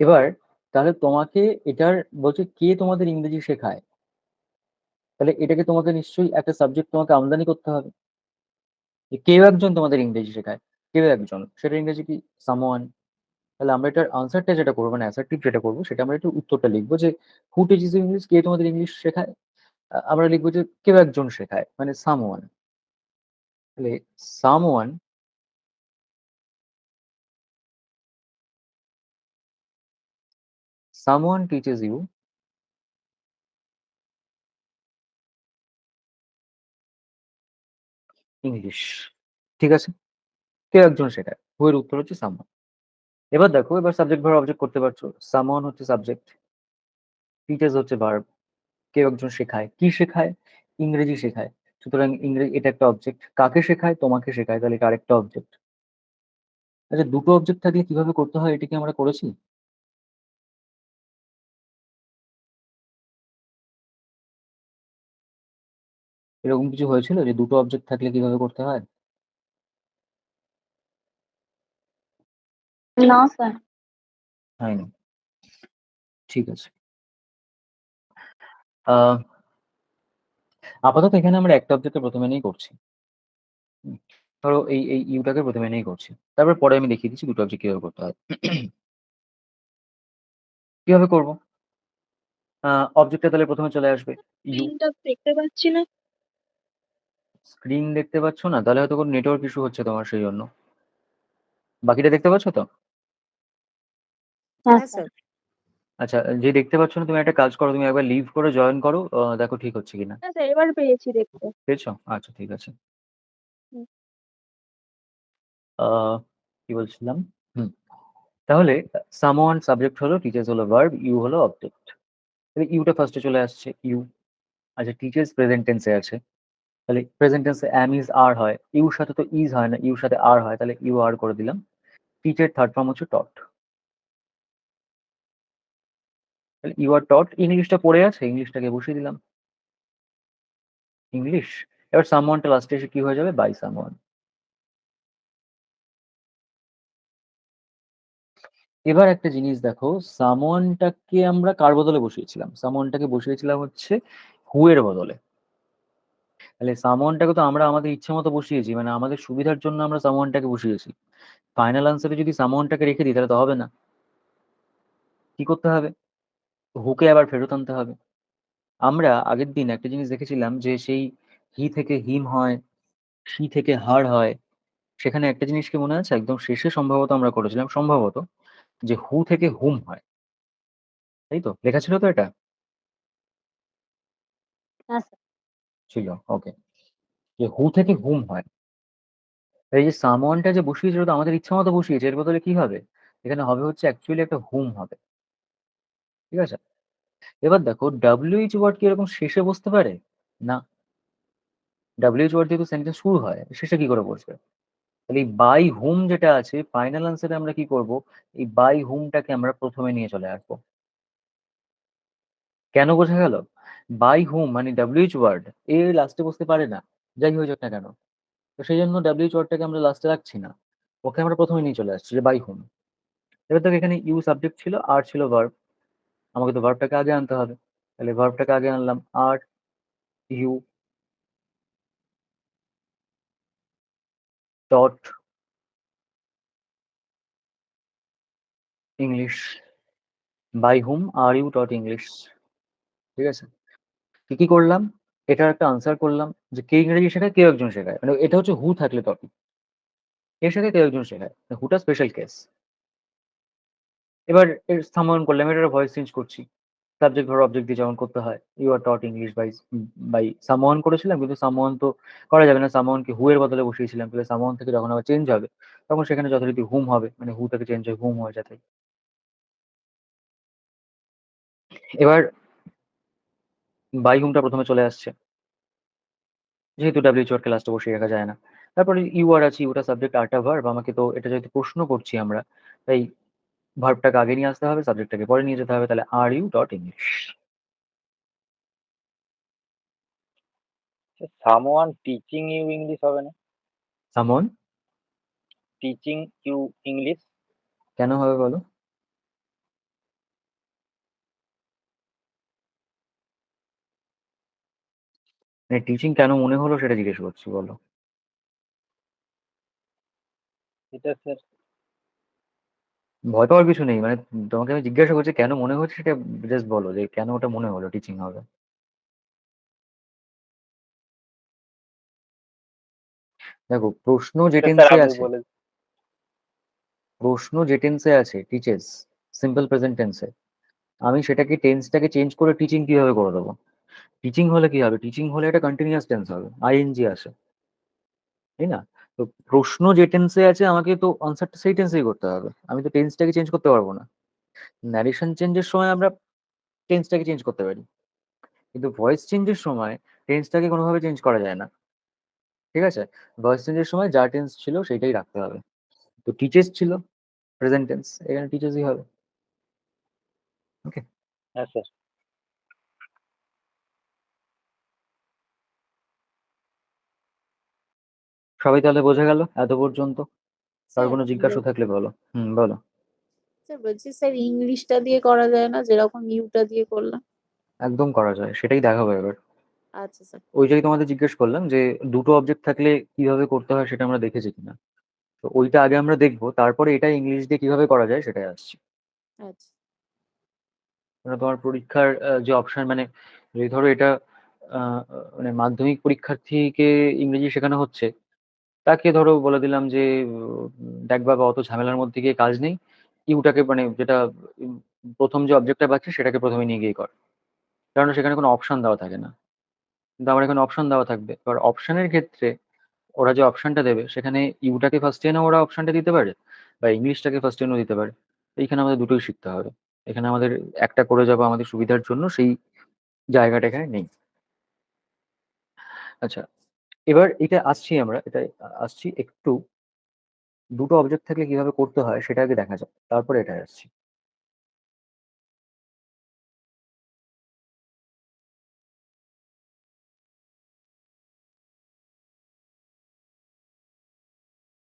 এবার তাহলে তোমাকে এটার বলছে কে তোমাদের ইংরেজি শেখায়, তাহলে এটাকে তোমাকে নিশ্চয়ই একটা সাবজেক্ট তোমাকে আমদানি করতে হবে, যে কেউ একজন তোমাদের ইংরেজি শেখায়। কেউ একজন, সেটা ইংরেজি কি? সামওয়ান। তাহলে আমরা এটার আনসারটা যেটা করবো, মানে অ্যাসার্টিভ যেটা করবো, সেটা আমরা একটু উত্তরটা লিখবো যে হু টিচিস ইংলিশ, কে তোমাদের ইংলিশ শেখায়। আমরা লিখবো যে কেউ একজন শেখায়, মানে সামওয়ান। তাহলে someone, someone teaches you English. ঠিক আছে? কেউ একজন শেখায়, হু এর উত্তর হচ্ছে সামওয়ান। এবার দেখো, এবার সাবজেক্ট ভার্ব অবজেক্ট করতে পারছো। সামওয়ান হচ্ছে সাবজেক্ট, টিচেস হচ্ছে ভার্ব, কেউ একজন শেখায়, কি শেখায়? ইংরেজি শেখায়। সুতরাং ইংরেজি এটা একটা অবজেক্ট, কাকে শেখায়? তোমাকে শেখায়, তাহলে এটা আরেকটা অবজেক্ট। আচ্ছা, দুটো অবজেক্ট থাকলে কিভাবে করতে হয় এটা কি আমরা করেছি? এরকম কিছু হয়েছিল যে দুটো অবজেক্ট থাকলে কিভাবে করতে হয়? না স্যার। হয়নি। ঠিক আছে। আহ আপাতত এখানে আমরা একটা অবজেক্টকে প্রথমে নিয়েই করছি। ধরো এই ইউটাকে প্রথমে নিয়েই করছি, তারপর পরে আমি দেখিয়ে দিচ্ছি দুটো অবজেক্ট কিভাবে করতে হয়। কিভাবে করবো? অবজেক্টটা তাহলে প্রথমে চলে আসবে ইউ। স্ক্রিনটা দেখতে পাচ্ছি না। স্ক্রিন দেখতে পাচ্ছ না? তাহলে হয়তো কোনো নেটওয়ার্ক ইস্যু হচ্ছে তোমার, সেই জন্য। বাকিটা দেখতে পাচ্ছ তো? হ্যাঁ হ্যাঁ স্যার। স্যার। আচ্ছা, যে দেখতে পাচ্ছ না, তুমি একটা কাজ করো, তুমি একবার লিভ করে জয়েন করো, দেখো ঠিক হচ্ছে কিনা। হ্যাঁ স্যার, এবার পেয়েছি দেখতে। পেয়েছো? আচ্ছা, ঠিক আছে। হুম। আহ কি বলছিলাম? হুম। তাহলে সামওয়ান সাবজেক্ট হলো, টিচার্স হলো ভার্ব, ইউ হলো অবজেক্ট। তাহলে ইউটা ফার্স্টে চলে আসছে, ইউ। আচ্ছা, টিচার্স প্রেজেন্ট টেন্সে আছে, তাহলে প্রেজেন্ট টেন্সে অ্যাম ইজ আর হয়, ইউর সাথে তো ইজ হয় না, ইউর সাথে আর হয়, তাহলে ইউ আর করে দিলাম। টিচার থার্ড ফর্ম হচ্ছে টট, তাহলে ইউ আর টট। ইংলিশটা পড়ে আছে, ইংলিশটাকে বসিয়ে দিলাম, ইংলিশ। এবার সামওয়ানটা লাস্টে এসে কি হয়ে যাবে? By someone. এবার একটা জিনিস দেখো, সামওয়ানটাকে আমরা কার বদলে বসিয়েছিলাম? সামওয়ানটাকে বসিয়েছিলাম হচ্ছে হু এর বদলে। তাহলে সামওয়ানটাকে তো আমরা আমাদের ইচ্ছে মতো বসিয়েছি, মানে আমাদের সুবিধার জন্য আমরা সামওয়ানটাকে বসিয়েছি। ফাইনাল আনসারে যদি সামওয়ানটাকে রেখে দিই তাহলে তো হবে না। কি করতে হবে? হুকে আবার ফেরত আনতে হবে। আমরা আগের দিন একটা জিনিস দেখেছিলাম যে সেই হি থেকে হিম হয়, শি থেকে হার হয়। সেখানে একটা জিনিস কি মনে আছে? একদম শেষে সম্ভবত আমরা করেছিলাম, সম্ভবত, যে হু থেকে হুম হয়। তাই তো লেখা ছিল তো এটা? হ্যাঁ স্যার। ছিল, ওকে। যে হু থেকে হুম হয়। এই যে সামওয়ানটা যে বসিয়েছিল, তো আমাদের ইচ্ছা মতো বসিয়েছে, এর বদলে কি হবে? এখানে হবে হচ্ছে অ্যাকচুয়ালি একটা হুম হবে। ঠিক আছে। এবার দেখো, ডাব্লিউএইচ ওয়ার্ড কি এরকম শেষে বসতে পারে? না। ডাব্লিউএইচ ওয়ার্ড দিয়ে তো সেন্টেন্স শুরু হয়, শেষে কি করে বসবে? তাহলে এই বাই হুম যেটা আছে, ফাইনাল আনসারে আমরা কি করব? এই বাই হুমটাকে আমরা প্রথমে নিয়ে চলে আসবো। কেন? বোঝা গেল? বাই হুম মানে ডাব্লিউএইচ ওয়ার্ড এ লাস্টে বসতে পারে না, যাই হয়ে যাক না কেন। তো সেই জন্য ডাব্লিউএইচ ওয়ার্ডটাকে আমরা লাস্টে রাখছি না, ওকে আমরা প্রথমে নিয়ে চলে আসছি, যে বাই হুম। এবার দেখো, এখানে ইউ সাবজেক্ট ছিল, আর ছিল ভার্ব। আমাকে তো ভার্বটাকে আগে আনতে হবে, তাহলে ভার্বটাকে আগে আনলাম, are you taught English, by whom are you taught English. ঠিক আছে। কি কি করলাম? এটার একটা আনসার করলাম, যে কে ইংরেজি শেখায়, কেউ একজন শেখায়, মানে এটা হচ্ছে হু থাকলে টপিক, এর সাথে কেউ একজন শেখায়, হুটা স্পেশাল কেস। এবার এর সমাধান করলাম, এটা ভয়েস চেঞ্জ করছি। সাবজেক্ট ধরো অবজেক্ট দিয়ে যেমন করতে হয়, you are taught English by by someone করেছিলাম, কিন্তু সামওয়ান তো করা যাবে না, সামওয়ানকে হু এর বদলে বসিয়েছিলাম, তাহলে সামওয়ান থেকে যখন আবার চেঞ্জ হবে তখন সেখানে যথারীতি হুম হবে, মানে হু থেকে চেঞ্জ হয়ে হুম হয়ে যাবে। এবার বাই হুমটা প্রথমে চলে আসছে, যেহেতু ডাব্লিউএইচ ওয়ার্ডকে লাস্টে বসিয়ে রাখা যায় না। তারপরে ইউ আর আছে, ইউটা সাবজেক্ট, আরটা ভার্ব। আমাকে তো এটা যেহেতু প্রশ্ন করছি আমরা, তাই ভার্বটাকে আগে নিয়ে আসতে হবে, সাবজেক্টটাকে পরে নিয়ে যেতে হবে, তাহলে are you taught English. Someone teaching you English হবে না? সামন টিচিং ইউ ইংলিশ। কেন হবে বলো? মানে টিচিং কেন মনে হলো সেটা জিজ্ঞেস করছি, বলো। এটা স্যার ভয় পাওয়ার কিছু নেই, মানে তোমাকে আমি জিজ্ঞাসা করছি কেন মনে হচ্ছে, সেটা জাস্ট বলো যে কেন ওটা মনে হলো টিচিং হবে। দেখো, প্রশ্ন যে এটা স্যার টেন্সে আপনি আছে, বলে প্রশ্ন যে টেন্সে আছে, টিচেস, সিম্পল প্রেজেন্ট টেন্সে, আমি সেটাকে টেন্সটাকে চেঞ্জ করে টিচিং কিভাবে করে দেবো? টিচিং হলে কি হবে? টিচিং হলে এটা কন্টিনিউয়াস টেন্স হবে, আইএনজি আসে, তাই না? তো প্রশ্ন যে টেন্সে আছে, আমাকে তো আনসারটা সেই টেন্সেই করতে হবে, আমি তো টেন্সটাকে চেঞ্জ করতে পারবো না। ন্যারেশন চেঞ্জের সময় আমরা টেন্সটাকে চেঞ্জ করতে পারি, কিন্তু ভয়েস চেঞ্জের সময় টেন্সটাকে কোনোভাবে চেঞ্জ করা যায় না। ঠিক আছে। ভয়েস চেঞ্জের সময় যা টেন্স ছিল সেটাই রাখতে হবে। তো টিচেস ছিল প্রেজেন্ট টেন্স, এখানে টিচেসই হবে। ওকে। হ্যাঁ স্যার। সবাই তাহলে বোঝা গেল এত পর্যন্ত? কার স্যার কোনো জিজ্ঞাসা থাকলে বলো। বলো। স্যার বলছি স্যার ইংলিশটা দিয়ে করা যায় না যেরকম ইউটা দিয়ে করলাম? একদম করা যায়, সেটাই দেখাবো এবার। আচ্ছা স্যার। ওইটাই তোমাদের জিজ্ঞেস করলাম যে দুটো অবজেক্ট থাকলে কিভাবে করতে হয় সেটা আমরা দেখেছি কিনা। তো ওইটা আগে আমরা দেখবো, তারপরে এটা ইংলিশ দিয়ে কিভাবে করা যায় সেটাই আসছি। আচ্ছা। মানে তোমার পরীক্ষার যে অপশন, মানে যদি ধরো এটা আহ, মানে মাধ্যমিক পরীক্ষার্থীকে ইংরেজি শেখানো হচ্ছে, তাকে ধরো বলে দিলাম যে দেখ বাবা, অত ঝামেলার মধ্যে গিয়ে কাজ নেই, ইউটাকে মানে যেটা উম, প্রথম যে অবজেক্টটা পাচ্ছি সেটাকে প্রথমে নিয়ে গিয়ে কর। কারণ সেখানে কোনো অপশন দেওয়া থাকে না, কিন্তু আমার এখানে অপশন দেওয়া থাকবে। এবার অপশনের ক্ষেত্রে ওরা যে অপশনটা দেবে সেখানে ইউটাকে ফার্স্ট এনে ওরা অপশনটা দিতে পারে, বা ইংলিশটাকে ফার্স্ট এনেও দিতে পারে। এইখানে আমাদের দুটোই শিখতে হবে। এখানে আমাদের একটা করে যাবো আমাদের সুবিধার জন্য, সেই জায়গাটা এখানে নেই। আচ্ছা, এবার এটা আসছি, আমরা এটা আসছি একটু দুটো অবজেক্ট থাকলে কিভাবে করতে হয় সেটা আগে দেখা যাক, তারপরে এটা আসছি।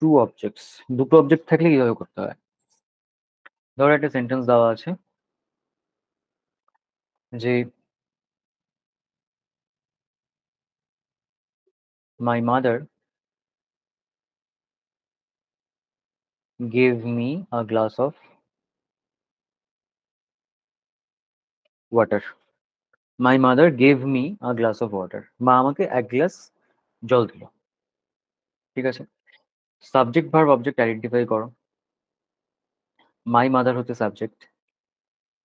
টু অবজেক্টস, দুটো অবজেক্ট থাকলে কিভাবে করতে হয়। ধরো একটা সেন্টেন্স দেওয়া আছে যে my mother gave me a glass of water. My mother gave me a glass of water, মা আমাকে এক গ্লাস জল দিল। ঠিক আছে, সাবজেক্ট ভার্ব অবজেক্ট আইডেন্টিফাই করো। মাই মাদার হচ্ছে সাবজেক্ট,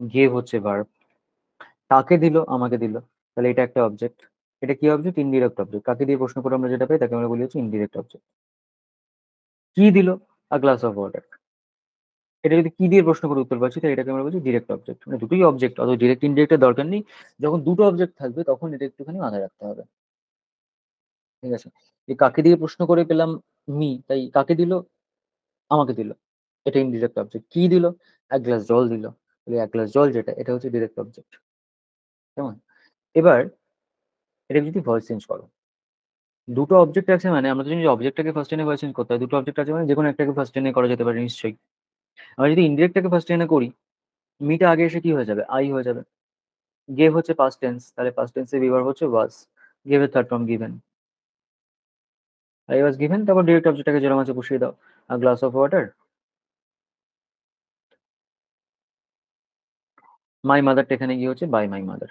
গেভ হচ্ছে ভার্ব, তাকে দিল আমাকে দিল, তাহলে এটা একটা অবজেক্ট। এটা কি অবজেক্ট? Indirect object. কাকে দিয়ে প্রশ্ন করে আমরা যেটা পাই তাকে আমরা বলি হচ্ছে ইনডিরেক্ট অবজেক্ট। কি দিল? আ গ্লাস অফ ওয়াটার। এটা যদি কি দিয়ে প্রশ্ন করে উত্তর পাচ্ছি তাহলে এটাকে আমরা বলছি ডিরেক্ট অবজেক্ট। মানে দুটোই অবজেক্ট, অত ডিরেক্ট ইনডিরেক্টের দরকার নেই। যখন দুটো অবজেক্ট থাকবে তখন এটা একটুখানি মাথায় রাখতে হবে। ঠিক আছে, এই কাকে দিয়ে প্রশ্ন করে পেলাম মি, তাই কাকে দিল? আমাকে দিল, এটা ইনডিরেক্ট অবজেক্ট। কি দিল? এক গ্লাস জল দিল, তাহলে এক গ্লাস জল যেটা, এটা হচ্ছে ডিরেক্ট অবজেক্ট। কেমন? এবার এটা যদি ভয়েস চেঞ্জ করো, দুটো অবজেক্ট আছে মানে আমরা যদি অবজেক্টটাকে ফার্স্ট এনে ভয়েস চেঞ্জ করতে হয়, দুটো অবজেক্ট আছে মানে যে কোনো একটাকে ফার্স্ট এনে করা যেতে পারে নিশ্চয়ই। আমরা যদি ইনডিরেক্টটাকে ফার্স্ট এনে করি, মিটা আগে এসে কি হয়ে যাবে? আই হয়ে যাবে। গেভ হচ্ছে পাস্ট টেন্স, তাহলে পাস্ট টেন্সের বিভার হচ্ছে ওয়াজ। গেভের third form given. I was given, তারপর ডিরেক্ট অবজেক্টটাকে যেরকম আছে বসিয়ে দাও, a glass of water. My মাদারটা এখানে গিয়ে হচ্ছে বাই মাই মাদার।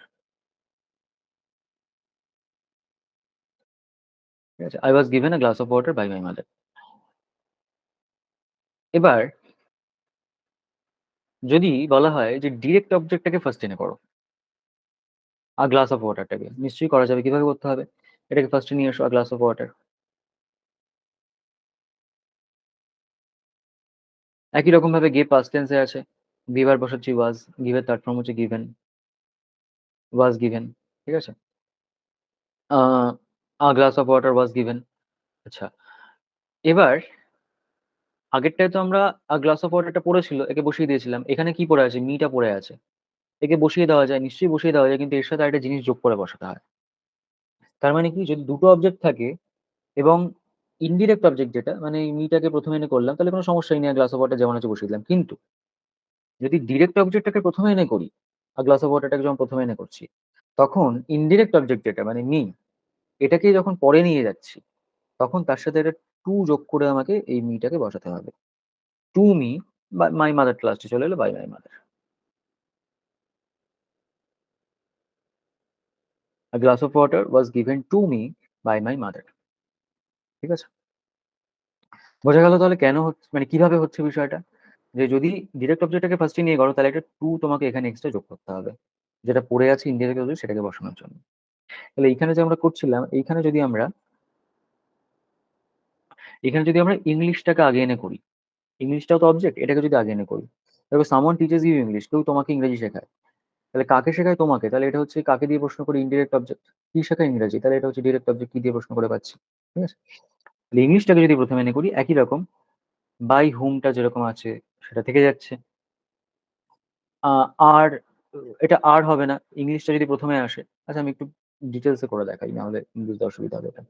ঠিক আছে, I was given a glass of water by my mother. এবার যদি বলা হয় যে ডিরেক্ট অবজেক্টটাকে ফার্স্ট এনে করো, আ গ্লাস অফ ওয়াটারটাকে, নিশ্চয়ই করা যাবে। কিভাবে করতে হবে? এটাকে ফার্স্টে নিয়ে এসো, আ গ্লাস অফ ওয়াটার। একই রকম ভাবে গেভ পাস্ট টেন্সে আছে, গিভার বসাচ্ছি ওয়াজ, গিভের থার্ড ফর্ম হচ্ছে গিভেন, ওয়াজ গিভেন। ঠিক আছে, আ glass of water was given. আচ্ছা, এবার আগেরটায় তো আমরা আ গ্লাস অফ ওয়াটারটা পড়েছিল, একে বসিয়ে দিয়েছিলাম। এখানে কি পড়ে আছে? মিটা পড়ে আছে। একে বসিয়ে দেওয়া যায়, নিশ্চয়ই বসিয়ে দেওয়া যায়, কিন্তু এর সাথে একটা জিনিস যোগ করে বসাতে হয়। তার মানে কি, যদি দুটো অবজেক্ট থাকে এবং ইনডিরেক্ট অবজেক্ট যেটা, মানে এই মিটাকে প্রথমে এনে করলাম, তাহলে কোনো সমস্যাই নেই, গ্লাস অফ ওয়াটার যেমন আছে বসিয়ে দিলাম। কিন্তু যদি ডিরেক্ট অবজেক্টটাকে প্রথমে এনে করি, আর গ্লাস অফ ওয়াটারটাকে যখন প্রথমে এনে করছি, তখন ইনডিরেক্ট অবজেক্ট যেটা মানে মি, এটাকে যখন পরে নিয়ে যাচ্ছি, তখন তার সাথে একটা টু যোগ করে আমাকে এই মিটাকে বসাতে হবে। টু মি, বা মাই মাদার ক্লাসটি চলে এলো, by my mother. A glass of water was given to me by my mother. ঠিক আছে, বোঝা গেল তাহলে কেন হচ্ছে, মানে কিভাবে হচ্ছে বিষয়টা। যে যদি ডিরেক্ট অবজেক্টটাকে ফার্স্টে নিয়ে করো, তাহলে একটা টু তোমাকে এখানে এক্সট্রা যোগ করতে হবে, যেটা পড়ে আছে ইনডিরেক্ট অবজেক্ট সেটাকে বসানোর জন্য। তাহলে এইখানে যে আমরা করছিলাম, এইখানে যদি আমরা ইংলিশটাকে আগে এনে করি, ইংলিশটাও তো অবজেক্ট, এটাকে যদি আগে এনে করি, দেখো সামওয়ান টিচেস ইউ ইংলিশ, কেউ তোমাকে ইংরেজি শেখায়, তাহলে কাকে শেখায়? তোমাকে। তাহলে এটা হচ্ছে কাকে দিয়ে প্রশ্ন করি? Indirect object. কি শেখায়? ইংরেজি, তাহলে এটা হচ্ছে ডিরেক্ট অবজেক্ট, কি দিয়ে প্রশ্ন করে পাচ্ছি। ঠিক আছে, তাহলে ইংলিশটাকে যদি প্রথমে এনে করি, একই রকম বাই হুমটা যেরকম আছে সেটা থেকে যাচ্ছে। আর এটা আর হবে না, ইংলিশটা যদি প্রথমে আসে। আচ্ছা, আমি একটু ডিটেলসে করে দেখাই, নাহলে বুঝতে অসুবিধা হবে এটা।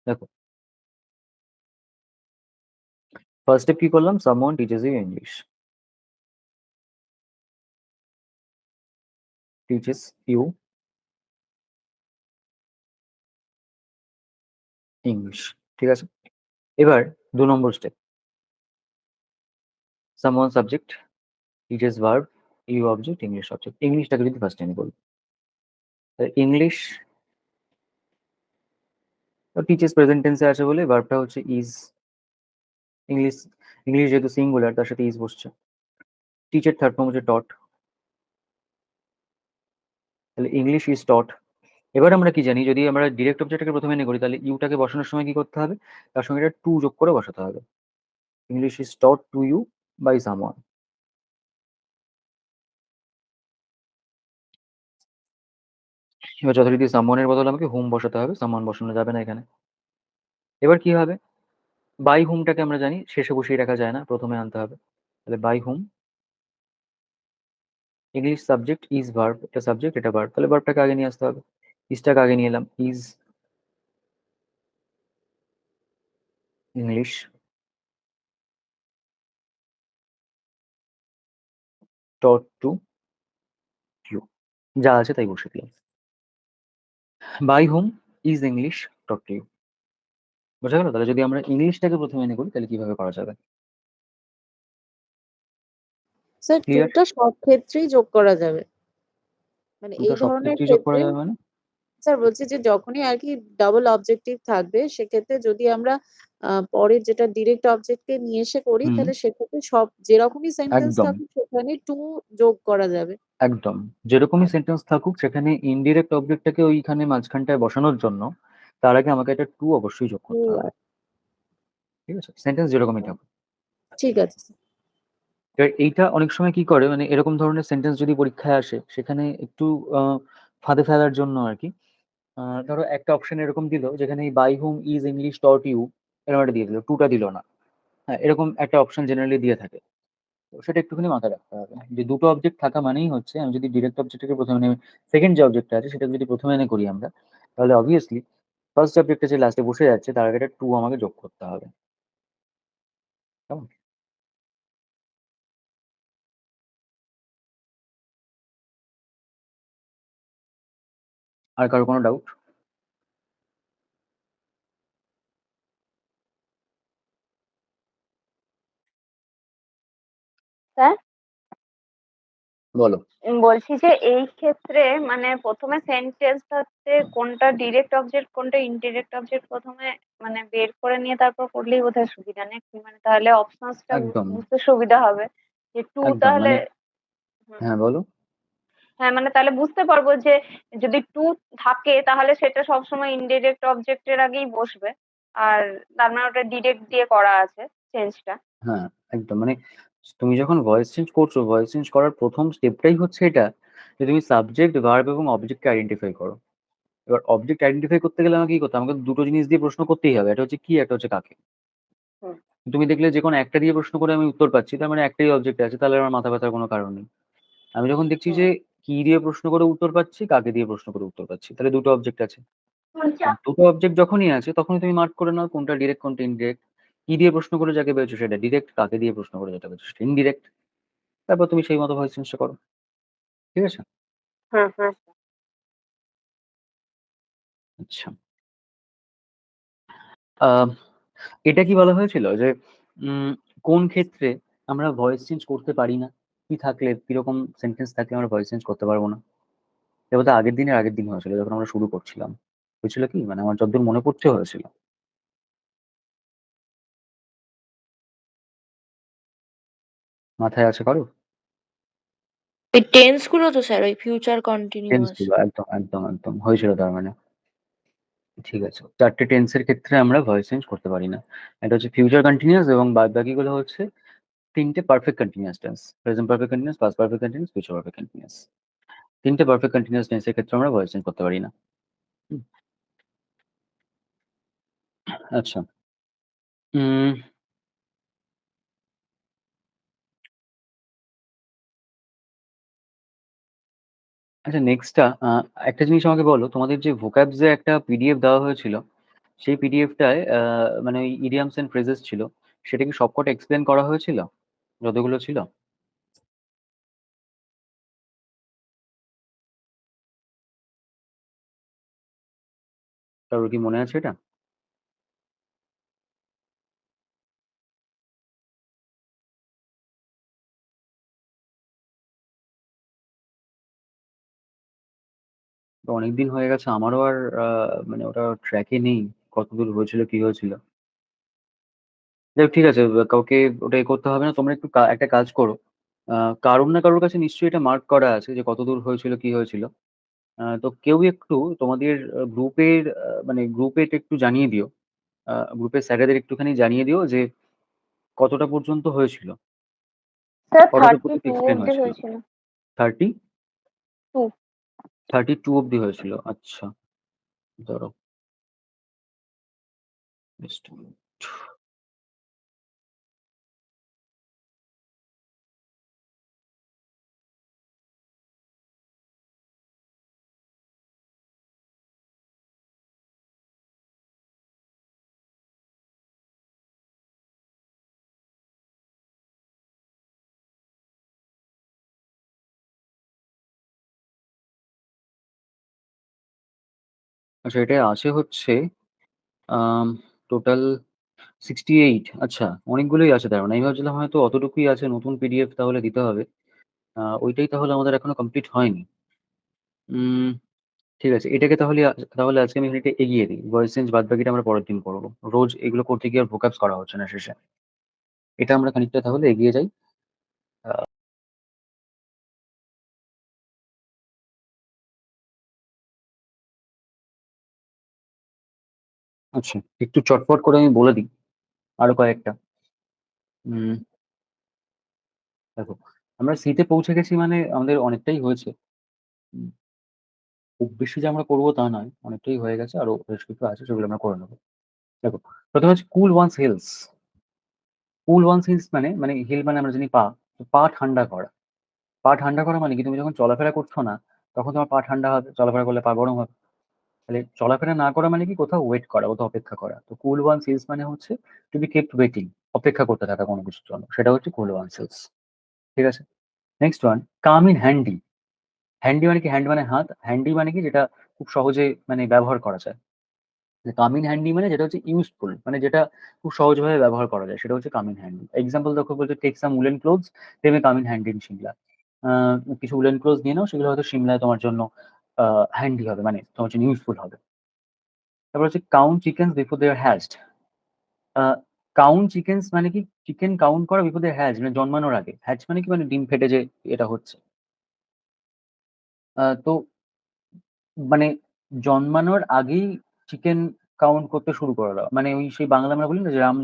দেখো, ফার্স্ট স্টেপ কি করলাম? Someone teaches you English. Teaches you English, ঠিক আছে। এবার 2 number step, someone subject, teaches verb, you object, English object. ইংলিশটাকে যদি ফার্স্ট আমি বলি, ইংলিশ টিচেস প্রেজেন্ট টেন্সে আছে বলে ভার্বটা হচ্ছে ইজ। ইংলিশ, ইংলিশ যেহেতু সিঙ্গুলার তার সাথে ইজ বসছে। টিচার থার্ড ফর্ম হচ্ছে টট, তাহলে ইংলিশ ইজ টট। এবার আমরা কি জানি, যদি আমরা ডিরেক্ট অবজেক্টটাকে প্রথমে এনে করি তাহলে ইউটাকে বসানোর সময় কি করতে হবে? তার সঙ্গে একটা টু যোগ করে বসাতে হবে। English is taught to you by someone. এবার যথারীতি সামওয়ানের বদলে আমাকে হুম বসাতে হবে, সামওয়ান বসানো যাবে না এখানে। এবার কি হবে? বাই হুমটাকে আমরা জানি শেষে বসিয়ে রাখা যায় না, প্রথমে আনতে হবে। তাহলে by whom, English subject, is verb, এটা সাবজেক্ট এটা ভার্ব, তাহলে ভার্বটাকে আগে নিয়ে আসতে হবে। ইজটাকে আগে নিয়ে এলাম, is English taught to you, যা আছে তাই বসে দিলাম। By whom is English taught to you, বোঝা গেল? তাহলে যদি আমরা ইংলিশটাকে প্রথমে এনে করি তাহলে কিভাবে করা যাবে? Sir clear? টুটা সব ক্ষেত্রেই যোগ করা যাবে। মানে টুটা এই সব ধরনের ক্ষেত্রেই যোগ করা ক্ষেত্রে যাবে মানে? স্যার বলছি যে যখনই আর কি ডাবল অবজেক্টিভ থাকবে সেক্ষেত্রে যদি আমরা পরের যেটা ডিরেক্ট অবজেক্টকে নিয়ে এসে করি হুম, তাহলে সেক্ষেত্রে সব যেরকমই সেন্টেন্স একদম থাকুক সেখানে টু যোগ করা যাবে। একদম। যেরকমই সেন্টেন্স থাকুক সেখানে ইনডিরেক্ট অবজেক্টটাকে ওইখানে মাঝখানটায় বসানোর জন্য তার আগে আমাকে একটা টু অবশ্যই যোগ টু, করতে হবে। ঠিক আছে, সেন্টেন্স যেরকমই থাকুক। ঠিক আছে স্যার। এবার এইটা অনেক সময় কি করে, মানে এরকম ধরনের সেন্টেন্স যদি পরীক্ষায় আসে সেখানে একটু ফাঁদে ফেলার জন্য আর কি, ধরো একটা অপশন এরকম দিল যেখানে by whom is English taught you, এরকম একটা দিয়ে দিল, টুটা দিল না। হ্যাঁ, এরকম একটা অপশন জেনারেলি দিয়ে থাকে। তো সেটা একটুখানি মাথায় রাখতে হবে যে দুটো অবজেক্ট থাকা মানেই হচ্ছে, আমি যদি ডিরেক্ট অবজেক্টকে প্রথমে এনে সেকেন্ড যে অবজেক্টটা আছে সেটা যদি প্রথমে এনে করি আমরা, তাহলে অবভিয়াসলি ফার্স্ট অবজেক্টটা যে লাস্টে বসে যাচ্ছে তার আগে একটা টু আমাকে যোগ করতে হবে। কেমন? আর কারো কোনো ডাউট? স্যার বলো। বলছি যে এই ক্ষেত্রে মানে প্রথমে সেন্টেন্সটাতে কোনটা ডিরেক্ট অবজেক্ট কোনটা ইনডিরেক্ট অবজেক্ট প্রথমে মানে বের করে নিয়ে তারপর করলেই বোধহয় সুবিধা নাকি, মানে তাহলে অপশনসটা একদম বুঝতে সুবিধা হবে যে টু একদম তাহলে। মানে, হুম, হ্যাঁ বলো। হ্যাঁ মানে তাহলে বুঝতে পারবো যে যদি টু থাকে তাহলে সেটা সবসময় ইনডিরেক্ট অবজেক্টের আগেই বসবে, আর তার মানে ওটা ডিরেক্ট দিয়ে করা আছে চেঞ্জটা। হ্যাঁ একদম, মানে তুমি যখন ভয়েস চেঞ্জ করছো, ভয়েস চেঞ্জ করার প্রথম স্টেপটাই হচ্ছে এটা যে তুমি সাবজেক্ট ভার্ব এবং অবজেক্টকে আইডেন্টিফাই করো। এবার অবজেক্ট আইডেন্টিফাই করতে গেলে আমাকে কি করতে হবে? আমাকে দুটো জিনিস দিয়ে প্রশ্ন করতেই হবে, একটা হচ্ছে কি, একটা হচ্ছে কাকে। হুম, তুমি দেখলে যে কোনো একটা দিয়ে প্রশ্ন করে আমি উত্তর পাচ্ছি, তার মানে একটাই অবজেক্ট আছে, তাহলে আমার মাথা ব্যথার কোনো কারণ নেই। আমি যখন দেখছি যে হুম। কি দিয়ে প্রশ্ন করে উত্তর পাচ্ছি, কাকে দিয়ে প্রশ্ন করে উত্তর পাচ্ছি, তাহলে দুটো অবজেক্ট আছে। আর দুটো অবজেক্ট যখনই আছে তখনই তুমি মার্ক করে নাও কোনটা ডিরেক্ট কোনটা ইনডিরেক্ট। কি দিয়ে প্রশ্ন করে যাকে পেয়েছো সেটা ডিরেক্ট, কাকে দিয়ে প্রশ্ন করে যেটা পেয়েছো সেটা ইনডিরেক্ট। তারপর তুমি সেই মতো ভয়েস চেঞ্জটা করো। ঠিক আছে? হুম, হুম। আচ্ছা, আহ, এটা কি বলা হয়েছিল যে উম, কোন ক্ষেত্রে আমরা ভয়েস চেঞ্জ করতে পারি না, কি থাকলে, কিরকম সেন্টেন্স থাকলে আমরা ভয়েস চেঞ্জ করতে পারবো না? এটা বোধহয় আগের দিন হয়েছিল যখন আমরা শুরু করছিলাম। হয়েছিল কি, মানে আমার যতদূর মনে পড়ছে হয়েছিল। মাথায় আছে কারো? ওই টেন্স গুলো তো স্যার, ওই ফিউচার টেন্স কন্টিনিউয়াস। গুলো একদম একদম একদম হয়েছিল তার মানে। ঠিক আছে, চারটে টেন্সের ক্ষেত্রে আমরা ভয়েস চেঞ্জ করতে পারি না। এটা হচ্ছে ফিউচার কন্টিনিউয়াস এবং বাদ বাকিগুলো হচ্ছে তিনটে perfect continuous tense, present perfect continuous, past perfect continuous, future perfect continuous. তিনটে পারফেক্ট কন্টিনিউয়াস টেন্সের ক্ষেত্রে আমরা ভয়েস চেঞ্জ করতে পারি না। হুম, আচ্ছা। উম, আচ্ছা নেক্সটটা, একটা জিনিস আমাকে বলো, তোমাদের যে ভোক্যাবস এ একটা পিডিএফ দেওয়া হয়েছিল, সেই পিডিএফটায় মানে ওই ইডিয়ামস এন্ড ফ্রেজেস ছিল, সেটা কি সবকটা এক্সপ্লেন করা হয়েছিল যতগুলো ছিল? কারোর কি মনে আছে এটা? তো অনেকদিন হয়ে গেছে, আমারও আর মানে ওটা ট্র্যাকে নেই কতদূর হয়েছিল কি হয়েছিল। যাই হোক, ঠিক আছে, কাউকে ওটা করতে হবে না। তোমরা একটু একটা কাজ করো, কারোর না কারোর কাছে নিশ্চয়ই এটা মার্ক করা আছে যে কতদূর হয়েছিল কি হয়েছিল। তো কেউ একটু তোমাদের গ্রুপের মানে গ্রুপে এটা একটু জানিয়ে দিও, গ্রুপের স্যারেদের একটুখানি জানিয়ে দিও যে কতটা পর্যন্ত হয়েছিল, স্যার কতটা থার্টি পর্যন্ত টু এক্সপ্লেন অব্দি হয়েছিল। হয়েছিল। 30, টু। 32 অব্দি হয়েছিল। আচ্ছা, ধরো just a minute। আচ্ছা, এটা আছে হচ্ছে টোটাল 68। আচ্ছা, অনেকগুলোই আছে, তার মানে আমি ভাবছিলাম হয়তো অতটুকুই আছে, নতুন পিডিএফ তাহলে দিতে হবে। ওইটাই তাহলে আমাদের এখনো কমপ্লিট হয়নি। উম ঠিক আছে, এটাকে তাহলে তাহলে আজকে আমি এটা এগিয়ে দিই। ভয়েস চেঞ্জ বাদ বাকিটা আমরা পরের দিন করবো। রোজ এগুলো করতে গিয়ে আর ভোকাবস করা হচ্ছে না শেষে। এটা আমরা খানিকটা তাহলে এগিয়ে যাই। আহ, আচ্ছা, একটু চটপট করে আমি বলে দিই আরো কয়েকটা। উম দেখো, আমরা সিতে পৌঁছে গেছি মানে আমাদের অনেকটাই হয়েছে। উম, খুব বেশি যে আমরা করবো তা নয়, অনেকটাই হয়ে গেছে, আরো বেশ কিছু আছে সেগুলো আমরা করে নেবো। দেখো, প্রথমে হচ্ছে কুল ওয়ান্স হিলস। কুল ওয়ান্স হিলস মানে মানে হিল মানে আমরা জানি পা। তো পা ঠান্ডা করা। পা ঠান্ডা করা মানে কি, তুমি যখন চলাফেরা করছো না তখন তোমার পা ঠান্ডা হবে, চলাফেরা করলে পা গরম হবে। তাহলে চলাফেরা না করা মানে কি, কোথাও ওয়েট করা, কোথাও অপেক্ষা করা। তো কুল ওয়ান সিলস মানে হচ্ছে টু বি কেপ্ট ওয়েটিং, অপেক্ষা করতে থাকা কোনো কিছুর জন্য, সেটা হচ্ছে কুল ওয়ান সিলস। ঠিক আছে, next one, come in handy. Handy মানে কি, হ্যান্ড মানে হাত, হ্যান্ডি মানে কি যেটা খুব সহজে মানে ব্যবহার করা যায়। কাম ইন হ্যান্ডি মানে যেটা হচ্ছে ইউজফুল, মানে যেটা খুব সহজভাবে ব্যবহার করা যায়, সেটা হচ্ছে কাম ইন হ্যান্ডি। এক্সাম্পল দেখো, বলছে take some woollen clothes, they may come in handy in Simla. কিছু উলেন ক্লোথস নিয়ে নাও, সেগুলো হয়তো সিমলায় তোমার জন্য হ্যান্ডি হবে, মানে তোমার জন্য ইউজফুল হবে। তারপর হচ্ছে count chicken before they are hatched. Count chickens মানে কি, চিকেন কাউন্ট করা বিফোর দে হ্যাচ মানে জন্মানোর আগে। হ্যাচ মানে কি, মানে ডিম ফেটে যে এটা হচ্ছে। তো মানে জন্মানোর আগেই চিকেন কাউন্ট করতে শুরু করে দাও, মানে ওই সেই বাংলা আমরা বলি না যে রাম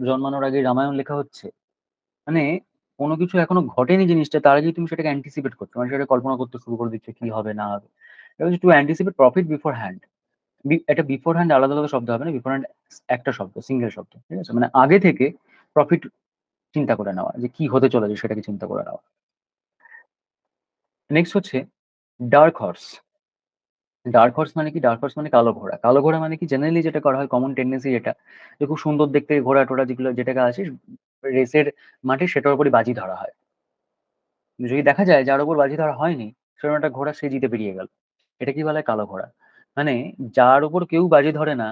জন্মানোর আগে রামায়ণ লেখা হচ্ছে। মানে কোনো কিছু এখনো ঘটেনি জিনিসটা, তার আগেই তুমি সেটাকে অ্যান্টিসিপেট করছো, মানে সেটা কল্পনা করতে শুরু করে দিচ্ছে কি হবে না হবে। এটা হচ্ছে to anticipate profit before hand. একটা বিফোর হ্যান্ড আলাদা আলাদা শব্দ হবে না, বিফোর হ্যান্ড একটা শব্দ, সিঙ্গেল শব্দ। ঠিক আছে, মানে আগে থেকে প্রফিট চিন্তা করে নেওয়া, যে কি হতে চলেছে সেটাকে চিন্তা করে নেওয়া। নেক্সট হচ্ছে ডার্ক হর্স। ডার্ক হর্স মানে কি, ডার্ক হর্স মানে কালো ঘোড়া। কালো ঘোড়া মানে কি, জেনারেলি যেটা করা হয়, কমন টেন্ডেন্সি যেটা, যে খুব সুন্দর দেখতে ঘোড়া টোড়া যেগুলো যেটাকে আছে রেসের মাঠে, সেটার উপরই বাজি ধরা হয়। কিন্তু যদি দেখা যায় যার উপর বাজি ধরা হয়নি, সেরকম একটা ঘোড়া সে জিতে বেরিয়ে গেল, এটা কি বলা হয়, কালো ঘোড়া। মানে যার উপর কেউ বাজি ধরে না,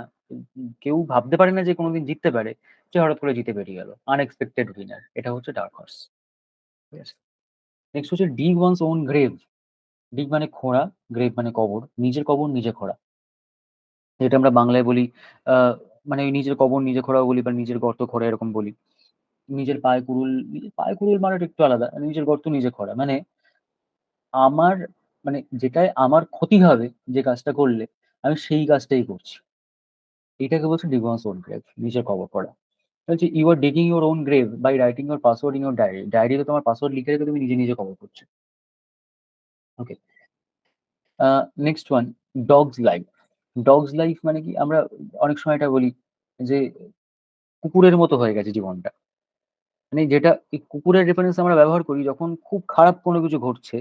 কেউ ভাবতে পারে না যে কোনোদিন জিততে পারে, সে হঠাৎ করে জিতে বেরিয়ে গেল, আনএক্সপেক্টেড উইনার, এটা হচ্ছে ডার্ক হর্স। ঠিক আছে, নেক্সট হচ্ছে ডিগ ওয়ান্স ওন গ্রেভ। ডিগ মানে খোঁড়া, গ্রেভ মানে কবর, নিজের কবর নিজে খোঁড়া। যেটা আমরা বাংলায় বলি, আহ মানে ওই নিজের কবর নিজে খোঁড়াও বলি, বা নিজের গর্ত খোঁড়া এরকম বলি। নিজের পায়ে কুড়ুল মারাটা একটু আলাদা, নিজের গর্ত নিজে খোঁড়া মানে আমার, মানে যেটায় আমার ক্ষতি হবে যে কাজটা করলে, আমি সেই কাজটাই করছি। এটাকে বলছে ডিগ ওয়ান্স ওন গ্রেভ, নিজের কবর করা। বলছি you are digging your own grave by writing your password in your diary. ডায়েরিতে তোমার পাসওয়ার্ড লিখে রেখে তুমি নিজে নিজে কবর করছো। Okay, next one, dog's life. Dog's life মানে কি, আমরা অনেক সময় এটা বলি যে কুকুরের মতো হয়ে গেছে জীবনটা। মানে যেটা এই কুকুরের রেফারেন্স আমরা ব্যবহার করি যখন খুব খারাপ কোনো কিছু ঘটছে,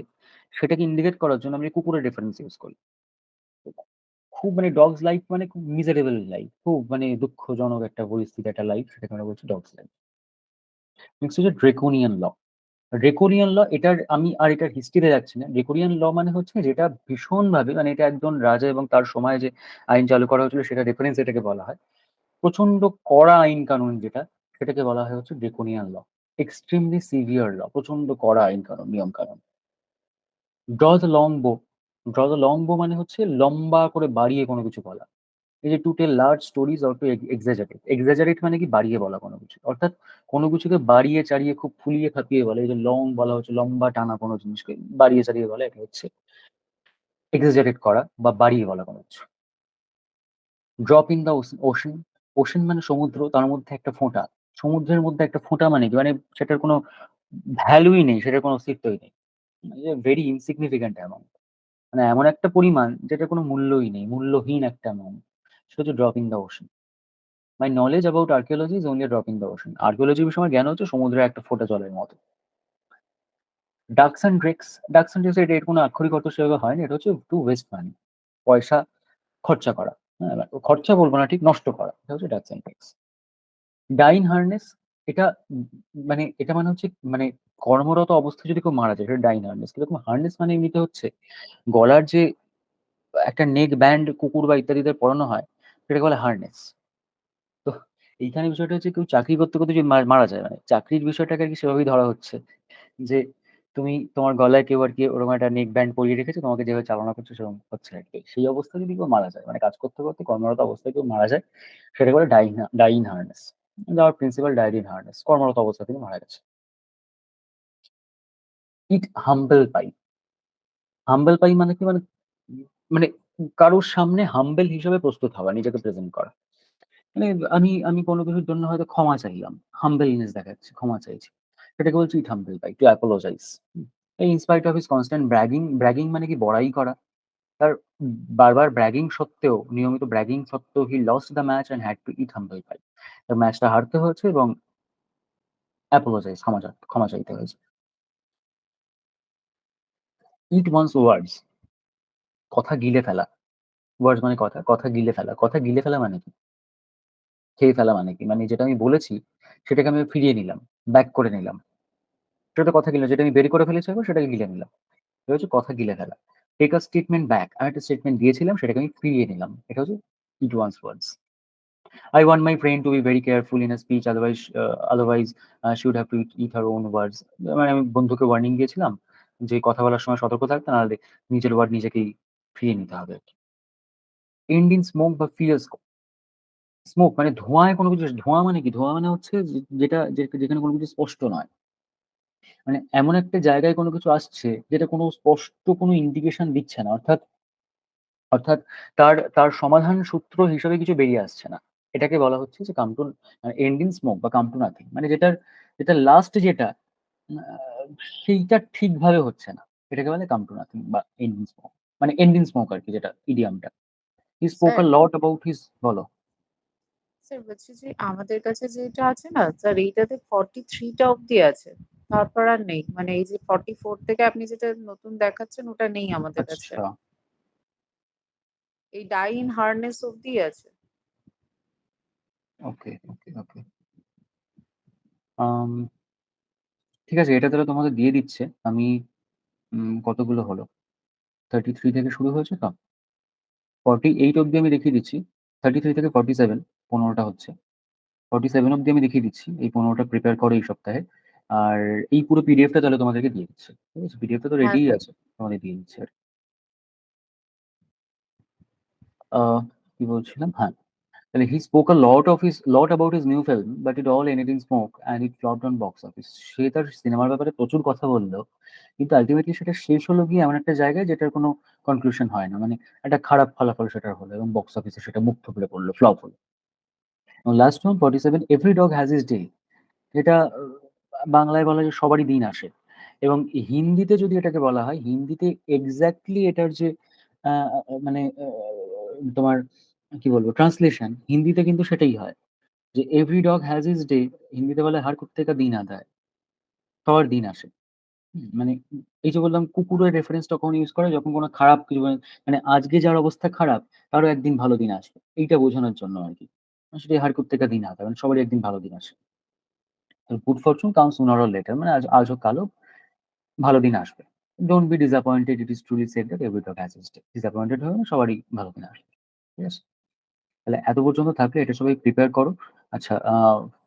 সেটাকে ইন্ডিকেট করার জন্য আমরা এই কুকুরের রেফারেন্স ইউজ করি। খুব মানে ডগস লাইফ মানে খুব মিজারেবল লাইফ, খুব মানে দুঃখজনক একটা পরিস্থিতি, একটা লাইফ, সেটাকে আমরা বলছি ডগস লাইফ। নেক্সট হচ্ছে ড্রেকোনিয়ান ল। ড্রেকোনিয়ান ল, এটার হিস্ট্রিতে যাচ্ছি না। ড্রেকোনিয়ান ল মানে হচ্ছে যেটা ভীষণভাবে, মানে এটা একজন রাজা এবং তার সময় যে আইন চালু করা হয়েছিল সেটা রেফারেন্স এটাকে বলা হয়। প্রচন্ড কড়া আইন কানুন যেটা, সেটাকে বলা হয় হচ্ছে ড্রেকোনিয়ান ল। এক্সট্রিমলি সিভিয়ার ল, প্রচন্ড কড়া আইন কানুন, নিয়ম কানুন। ড্র দ্য লং বো। ড্র দ্য লং বো মানে হচ্ছে লম্বা করে বাড়িয়ে কোনো কিছু বলা। এই যে to tell large stories or to exaggerate. Exaggerate মানে কি বাড়িয়ে বলা কোনো কিছু, অর্থাৎ কোনো কিছুকে বাড়িয়ে চাড়িয়ে খুব ফুলিয়ে ফাঁপিয়ে বলে। এই যে লং বলা হচ্ছে লম্বা টানা কোনো জিনিসকে বাড়িয়ে চাড়িয়ে বলে, এটা হচ্ছে এক্সাজারেট করা বা বাড়িয়ে বলা কোনো কিছু। Drop in the ocean. Ocean মানে সমুদ্র, তার মধ্যে একটা ফোঁটা। সমুদ্রের মধ্যে একটা ফোঁটা মানে কি, মানে সেটার কোনো ভ্যালুই নেই, সেটার কোনো অস্তিত্বই নেই, ভেরি ইনসিগনিফিক্যান্ট অ্যামাউন্ট, মানে এমন একটা পরিমাণ যেটার কোনো মূল্যই নেই, মূল্যহীন একটা অ্যামাউন্ট, সেটা হচ্ছে drop in the ocean. My knowledge about archaeology is only drop in the ocean. আর্কিওলজির বিষয়ে আমার জ্ঞান হচ্ছে সমুদ্রের একটা ফোঁটা জলের মতো। Ducks and drakes. Ducks and drakes, এটা এর কোনো আক্ষরিক অর্থ সেভাবে হয়নি, এটা হচ্ছে টু ওয়েস্ট মানি, পয়সা খরচা করা। হ্যাঁ, খরচা বলবো না, ঠিক নষ্ট করা, এটা হচ্ছে ডাকস অ্যান্ড ড্রেকস। ডাইন হার্নেস, এটা মানে এটা মানে হচ্ছে মানে কর্মরত অবস্থায় যদি কেউ মারা যায় সেটা ডাইন হার্নেস। কিরকম হার্নেস মানে এমনিতে হচ্ছে গলার যে একটা নেক ব্যান্ড কুকুর বা ইত্যাদিদের পরানো হয়, সেটাকে বলে হার্নেস। তো এইখানে বিষয়টা হচ্ছে কেউ চাকরি করতে করতে যদি মারা যায়, মানে চাকরির বিষয়টাকে আর কি সেভাবেই ধরা হচ্ছে যে তুমি তোমার গলায় কেউ আর কি ওরকম একটা নেক ব্যান্ড পরিয়ে রেখেছে, তোমাকে যেভাবে চালনা করছে সেরকম হচ্ছে আর কি। সেই অবস্থায় যদি কেউ মারা যায়, মানে কাজ করতে করতে কর্মরত অবস্থায় কেউ মারা যায়, সেটাকে বলে ডাইন হার্নেস। আমার প্রিন্সিপাল ডাইড ইন হার্নেস, কর্মরত অবস্থা থেকে মারা গেছে। ইট হাম্বল পাই। হাম্বল পাই মানে কি, মানে মানে কারোর সামনে হাম্বেল হিসেবে প্রস্তুত হওয়া, নিজেকে প্রেজেন্ট করা। মানে আমি আমি কোনো কিছুর জন্য হয়তো ক্ষমা চাইলাম, হাম্বেলনেস দেখাচ্ছি, ক্ষমা চাইছি, সেটাকে বলছি eat humble pie, to apologise. এই in spite of his constant bragging. Bragging মানে কি বড়াই করা। তার বারবার ব্র্যাগিং সত্ত্বেও, নিয়মিত ব্র্যাগিং সত্ত্বেও he lost the match and had to eat humble pie. তার ম্যাচটা হারতে হয়েছে এবং অ্যাপোলোজাইজ, ক্ষমা চাইতে হয়েছে। Eat one's words. কথা গিলে ফেলা। ওয়ার্ডস মানে কথা, কথা গিলে ফেলা। কথা গিলে ফেলা মানে কি, খেয়ে ফেলা মানে কি, মানে যেটা আমি বলেছি সেটাকে আমি ফিরিয়ে নিলাম, ব্যাক করে নিলাম, সেটা তো কথা গিলে। যেটা আমি বের করে ফেলেছি একবার, সেটাকে গিলে নিলাম, এটা হচ্ছে কথা গিলে ফেলা। টেক আ স্টেটমেন্ট ব্যাক, আমি একটা স্টেটমেন্ট দিয়েছিলাম সেটাকে আমি ফিরিয়ে নিলাম, এটা হচ্ছে eat one's words. I want my friend to be very careful in a speech, otherwise she would have to eat her own words. মানে আমি বন্ধুকে ওয়ার্নিং দিয়েছিলাম যে কথা বলার সময় সতর্ক থাকতে, নাহলে নিজের ওয়ার্ড নিজেকেই ফিরিয়ে নিতে হবে। এন্ড ইন স্মোক বা ফিয়ার্স। স্মোক মানে ধোঁয়ায় কোনো কিছু, ধোঁয়া মানে কি, ধোঁয়া মানে হচ্ছে যেখানে কোনো কিছু স্পষ্ট নয়, মানে এমন একটা জায়গায় কোনো কিছু আসছে যেটা কোনো স্পষ্ট কোনো ইন্ডিকেশন দিচ্ছে না, অর্থাৎ অর্থাৎ তার তার সমাধান সূত্র হিসেবে কিছু বেরিয়ে আসছে না। এটাকে বলা হচ্ছে যে come to end in smoke বা কাম টু নাথিং, মানে যেটা লাস্ট যেটা আহ, সেইটা ঠিকভাবে হচ্ছে না, এটাকে বলে কাম টু নাথিং বা এন্ড ইন স্মোক, মানে এন্ড ইন স্মোক আর কি, যেটা ইডিয়ামটা। He spoke sir, a lot about his, বলো। স্যার বলছি যে আমাদের কাছে যেটা আছে না স্যার, এইটাতে 43টা অব্দি আছে, তারপর আর নেই। মানে এই যে 44 থেকে আপনি যেটা নতুন দেখাচ্ছেন ওটা নেই আমাদের কাছে। আচ্ছা, এই ডাইন হার্নেস অব্দি আছে। ওকে ওকে ওকে। ঠিক আছে, এটা তাহলে তোমাদের দিয়ে দিচ্ছে। আমি কতগুলো হলো, 33 থেকে শুরু হয়েছে তো, 48 অব্দি আমি দেখিয়ে দিচ্ছি। 33 থেকে 47, 15টা হচ্ছে। 47 অব্দি আমি দেখিয়ে দিচ্ছি, এই 15টা প্রিপেয়ার করো এই সপ্তাহে। আর এই পুরো পিডিএফটা তাহলে তোমাদেরকে দিয়ে দিচ্ছে, ঠিক আছে? পিডিএফটা তো হ্যাঁ রেডিই স্যার। আছে, তোমাদের দিয়ে দিচ্ছে আর কি। আহ, কি বলছিলাম, হ্যাঁ, তাহলে he spoke a lot about his new film, but it all ended in smoke and it flopped on box office. সে তার সিনেমার ব্যাপারে প্রচুর কথা বললো, কিন্তু আলটিমেটলি সেটা শেষ হলো গিয়ে এমন একটা জায়গায় যেটার কোনো কনক্লুশন হয় না, মানে একটা খারাপ ফলাফল সেটার হলো এবং বক্স অফিসে সেটা মুখ থুবড়ে পড়লো, ফ্লপ হলো। Last one 47, every dog has is day. এটা বাংলায় বলা যায় সবারই দিন আসে, এবং হিন্দিতে যদি এটাকে বলা হয়, হিন্দিতে এক্স্যাক্টলি এটার যে মানে তোমার কি বলবো ট্রান্সলেশন, হিন্দিতে কিন্তু সেটাই হয় যে every dog has is day. হিন্দিতে বলে হার কুত্তে কা দিন আদা হয়, সবার দিন আসে। মানে এই যে বললাম কুকুরের রেফারেন্সটা কখন ইউজ করে যখন কোনো খারাপ কিছু মানে আজকে যার অবস্থা খারাপ তারও একদিন ভালো দিন আসবে। এইটা বোঝানোর জন্য আরকি। সেটা হার প্রত্যেকটা দিন না কারণ সবারই একদিন ভালো দিন আসে। Good fortune comes sooner or later মানে আজ হোক কাল হোক ভালো দিন আসবে। Don't be disappointed it is truly said that every dog has its day. Disappointed হবেন না সবারই ভালো দিন আসবে। ঠিক আছে? তাহলে এত পর্যন্ত থাকলে এটা সবাই প্রিপেয়ার করো। আচ্ছা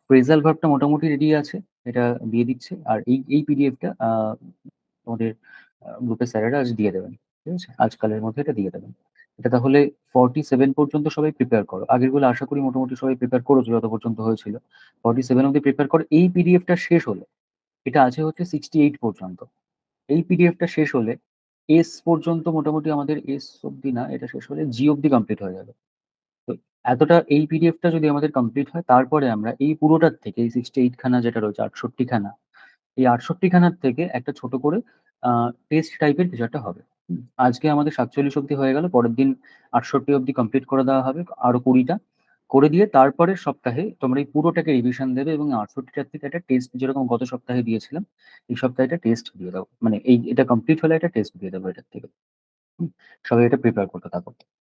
ফ্রেজাল ভার্বটা মোটামুটি রেডি আছে। এটা দিয়ে দিচ্ছে। আর এই পিডিএফটা তোমাদের গ্রুপের স্যারেরা আজ দিয়ে দেবেন। ঠিক আছে? আজকালের মধ্যে এটা দিয়ে দেবেন। এটা তাহলে 47 পর্যন্ত সবাই প্রিপেয়ার করো। আগেরগুলো আশা করি মোটামুটি সবাই প্রিপেয়ার করেছো যত পর্যন্ত হয়েছিল। 47 অব্দি প্রিপেয়ার করো। এই পিডিএফটা শেষ হলে এটা আছে হচ্ছে 68 পর্যন্ত। এই পিডিএফটা শেষ হলে এস পর্যন্ত মোটামুটি আমাদের এস অব্দি না এটা শেষ হলে জি অব্দি কমপ্লিট হয়ে যাবে। তো এতটা এই পিডিএফটা যদি আমাদের কমপ্লিট হয় তারপরে আমরা এই পুরোটার থেকে এই 68 খানা যেটা রয়েছে 68 খানা এই 68 খানার থেকে একটা ছোট করে টেস্ট টাইপের কিছু একটা হবে। আজকে আমাদের 47 অব্দি হয়ে গেল। পরের দিন 68 অব্দি কমপ্লিট করে দেওয়া হবে। আরো 20 টা করে দিয়ে তারপরের সপ্তাহে তোমরা এই পুরোটাকে রিভিশন দেবে এবং 68 টার থেকে একটা টেস্ট যেরকম গত সপ্তাহে দিয়েছিলাম, এই সপ্তাহে একটা টেস্ট দিয়ে দাও। মানে এটা কমপ্লিট হলে একটা টেস্ট দিয়ে দেবো এটার থেকে। হুম? সবাই এটা প্রিপেয়ার করতে থাকো।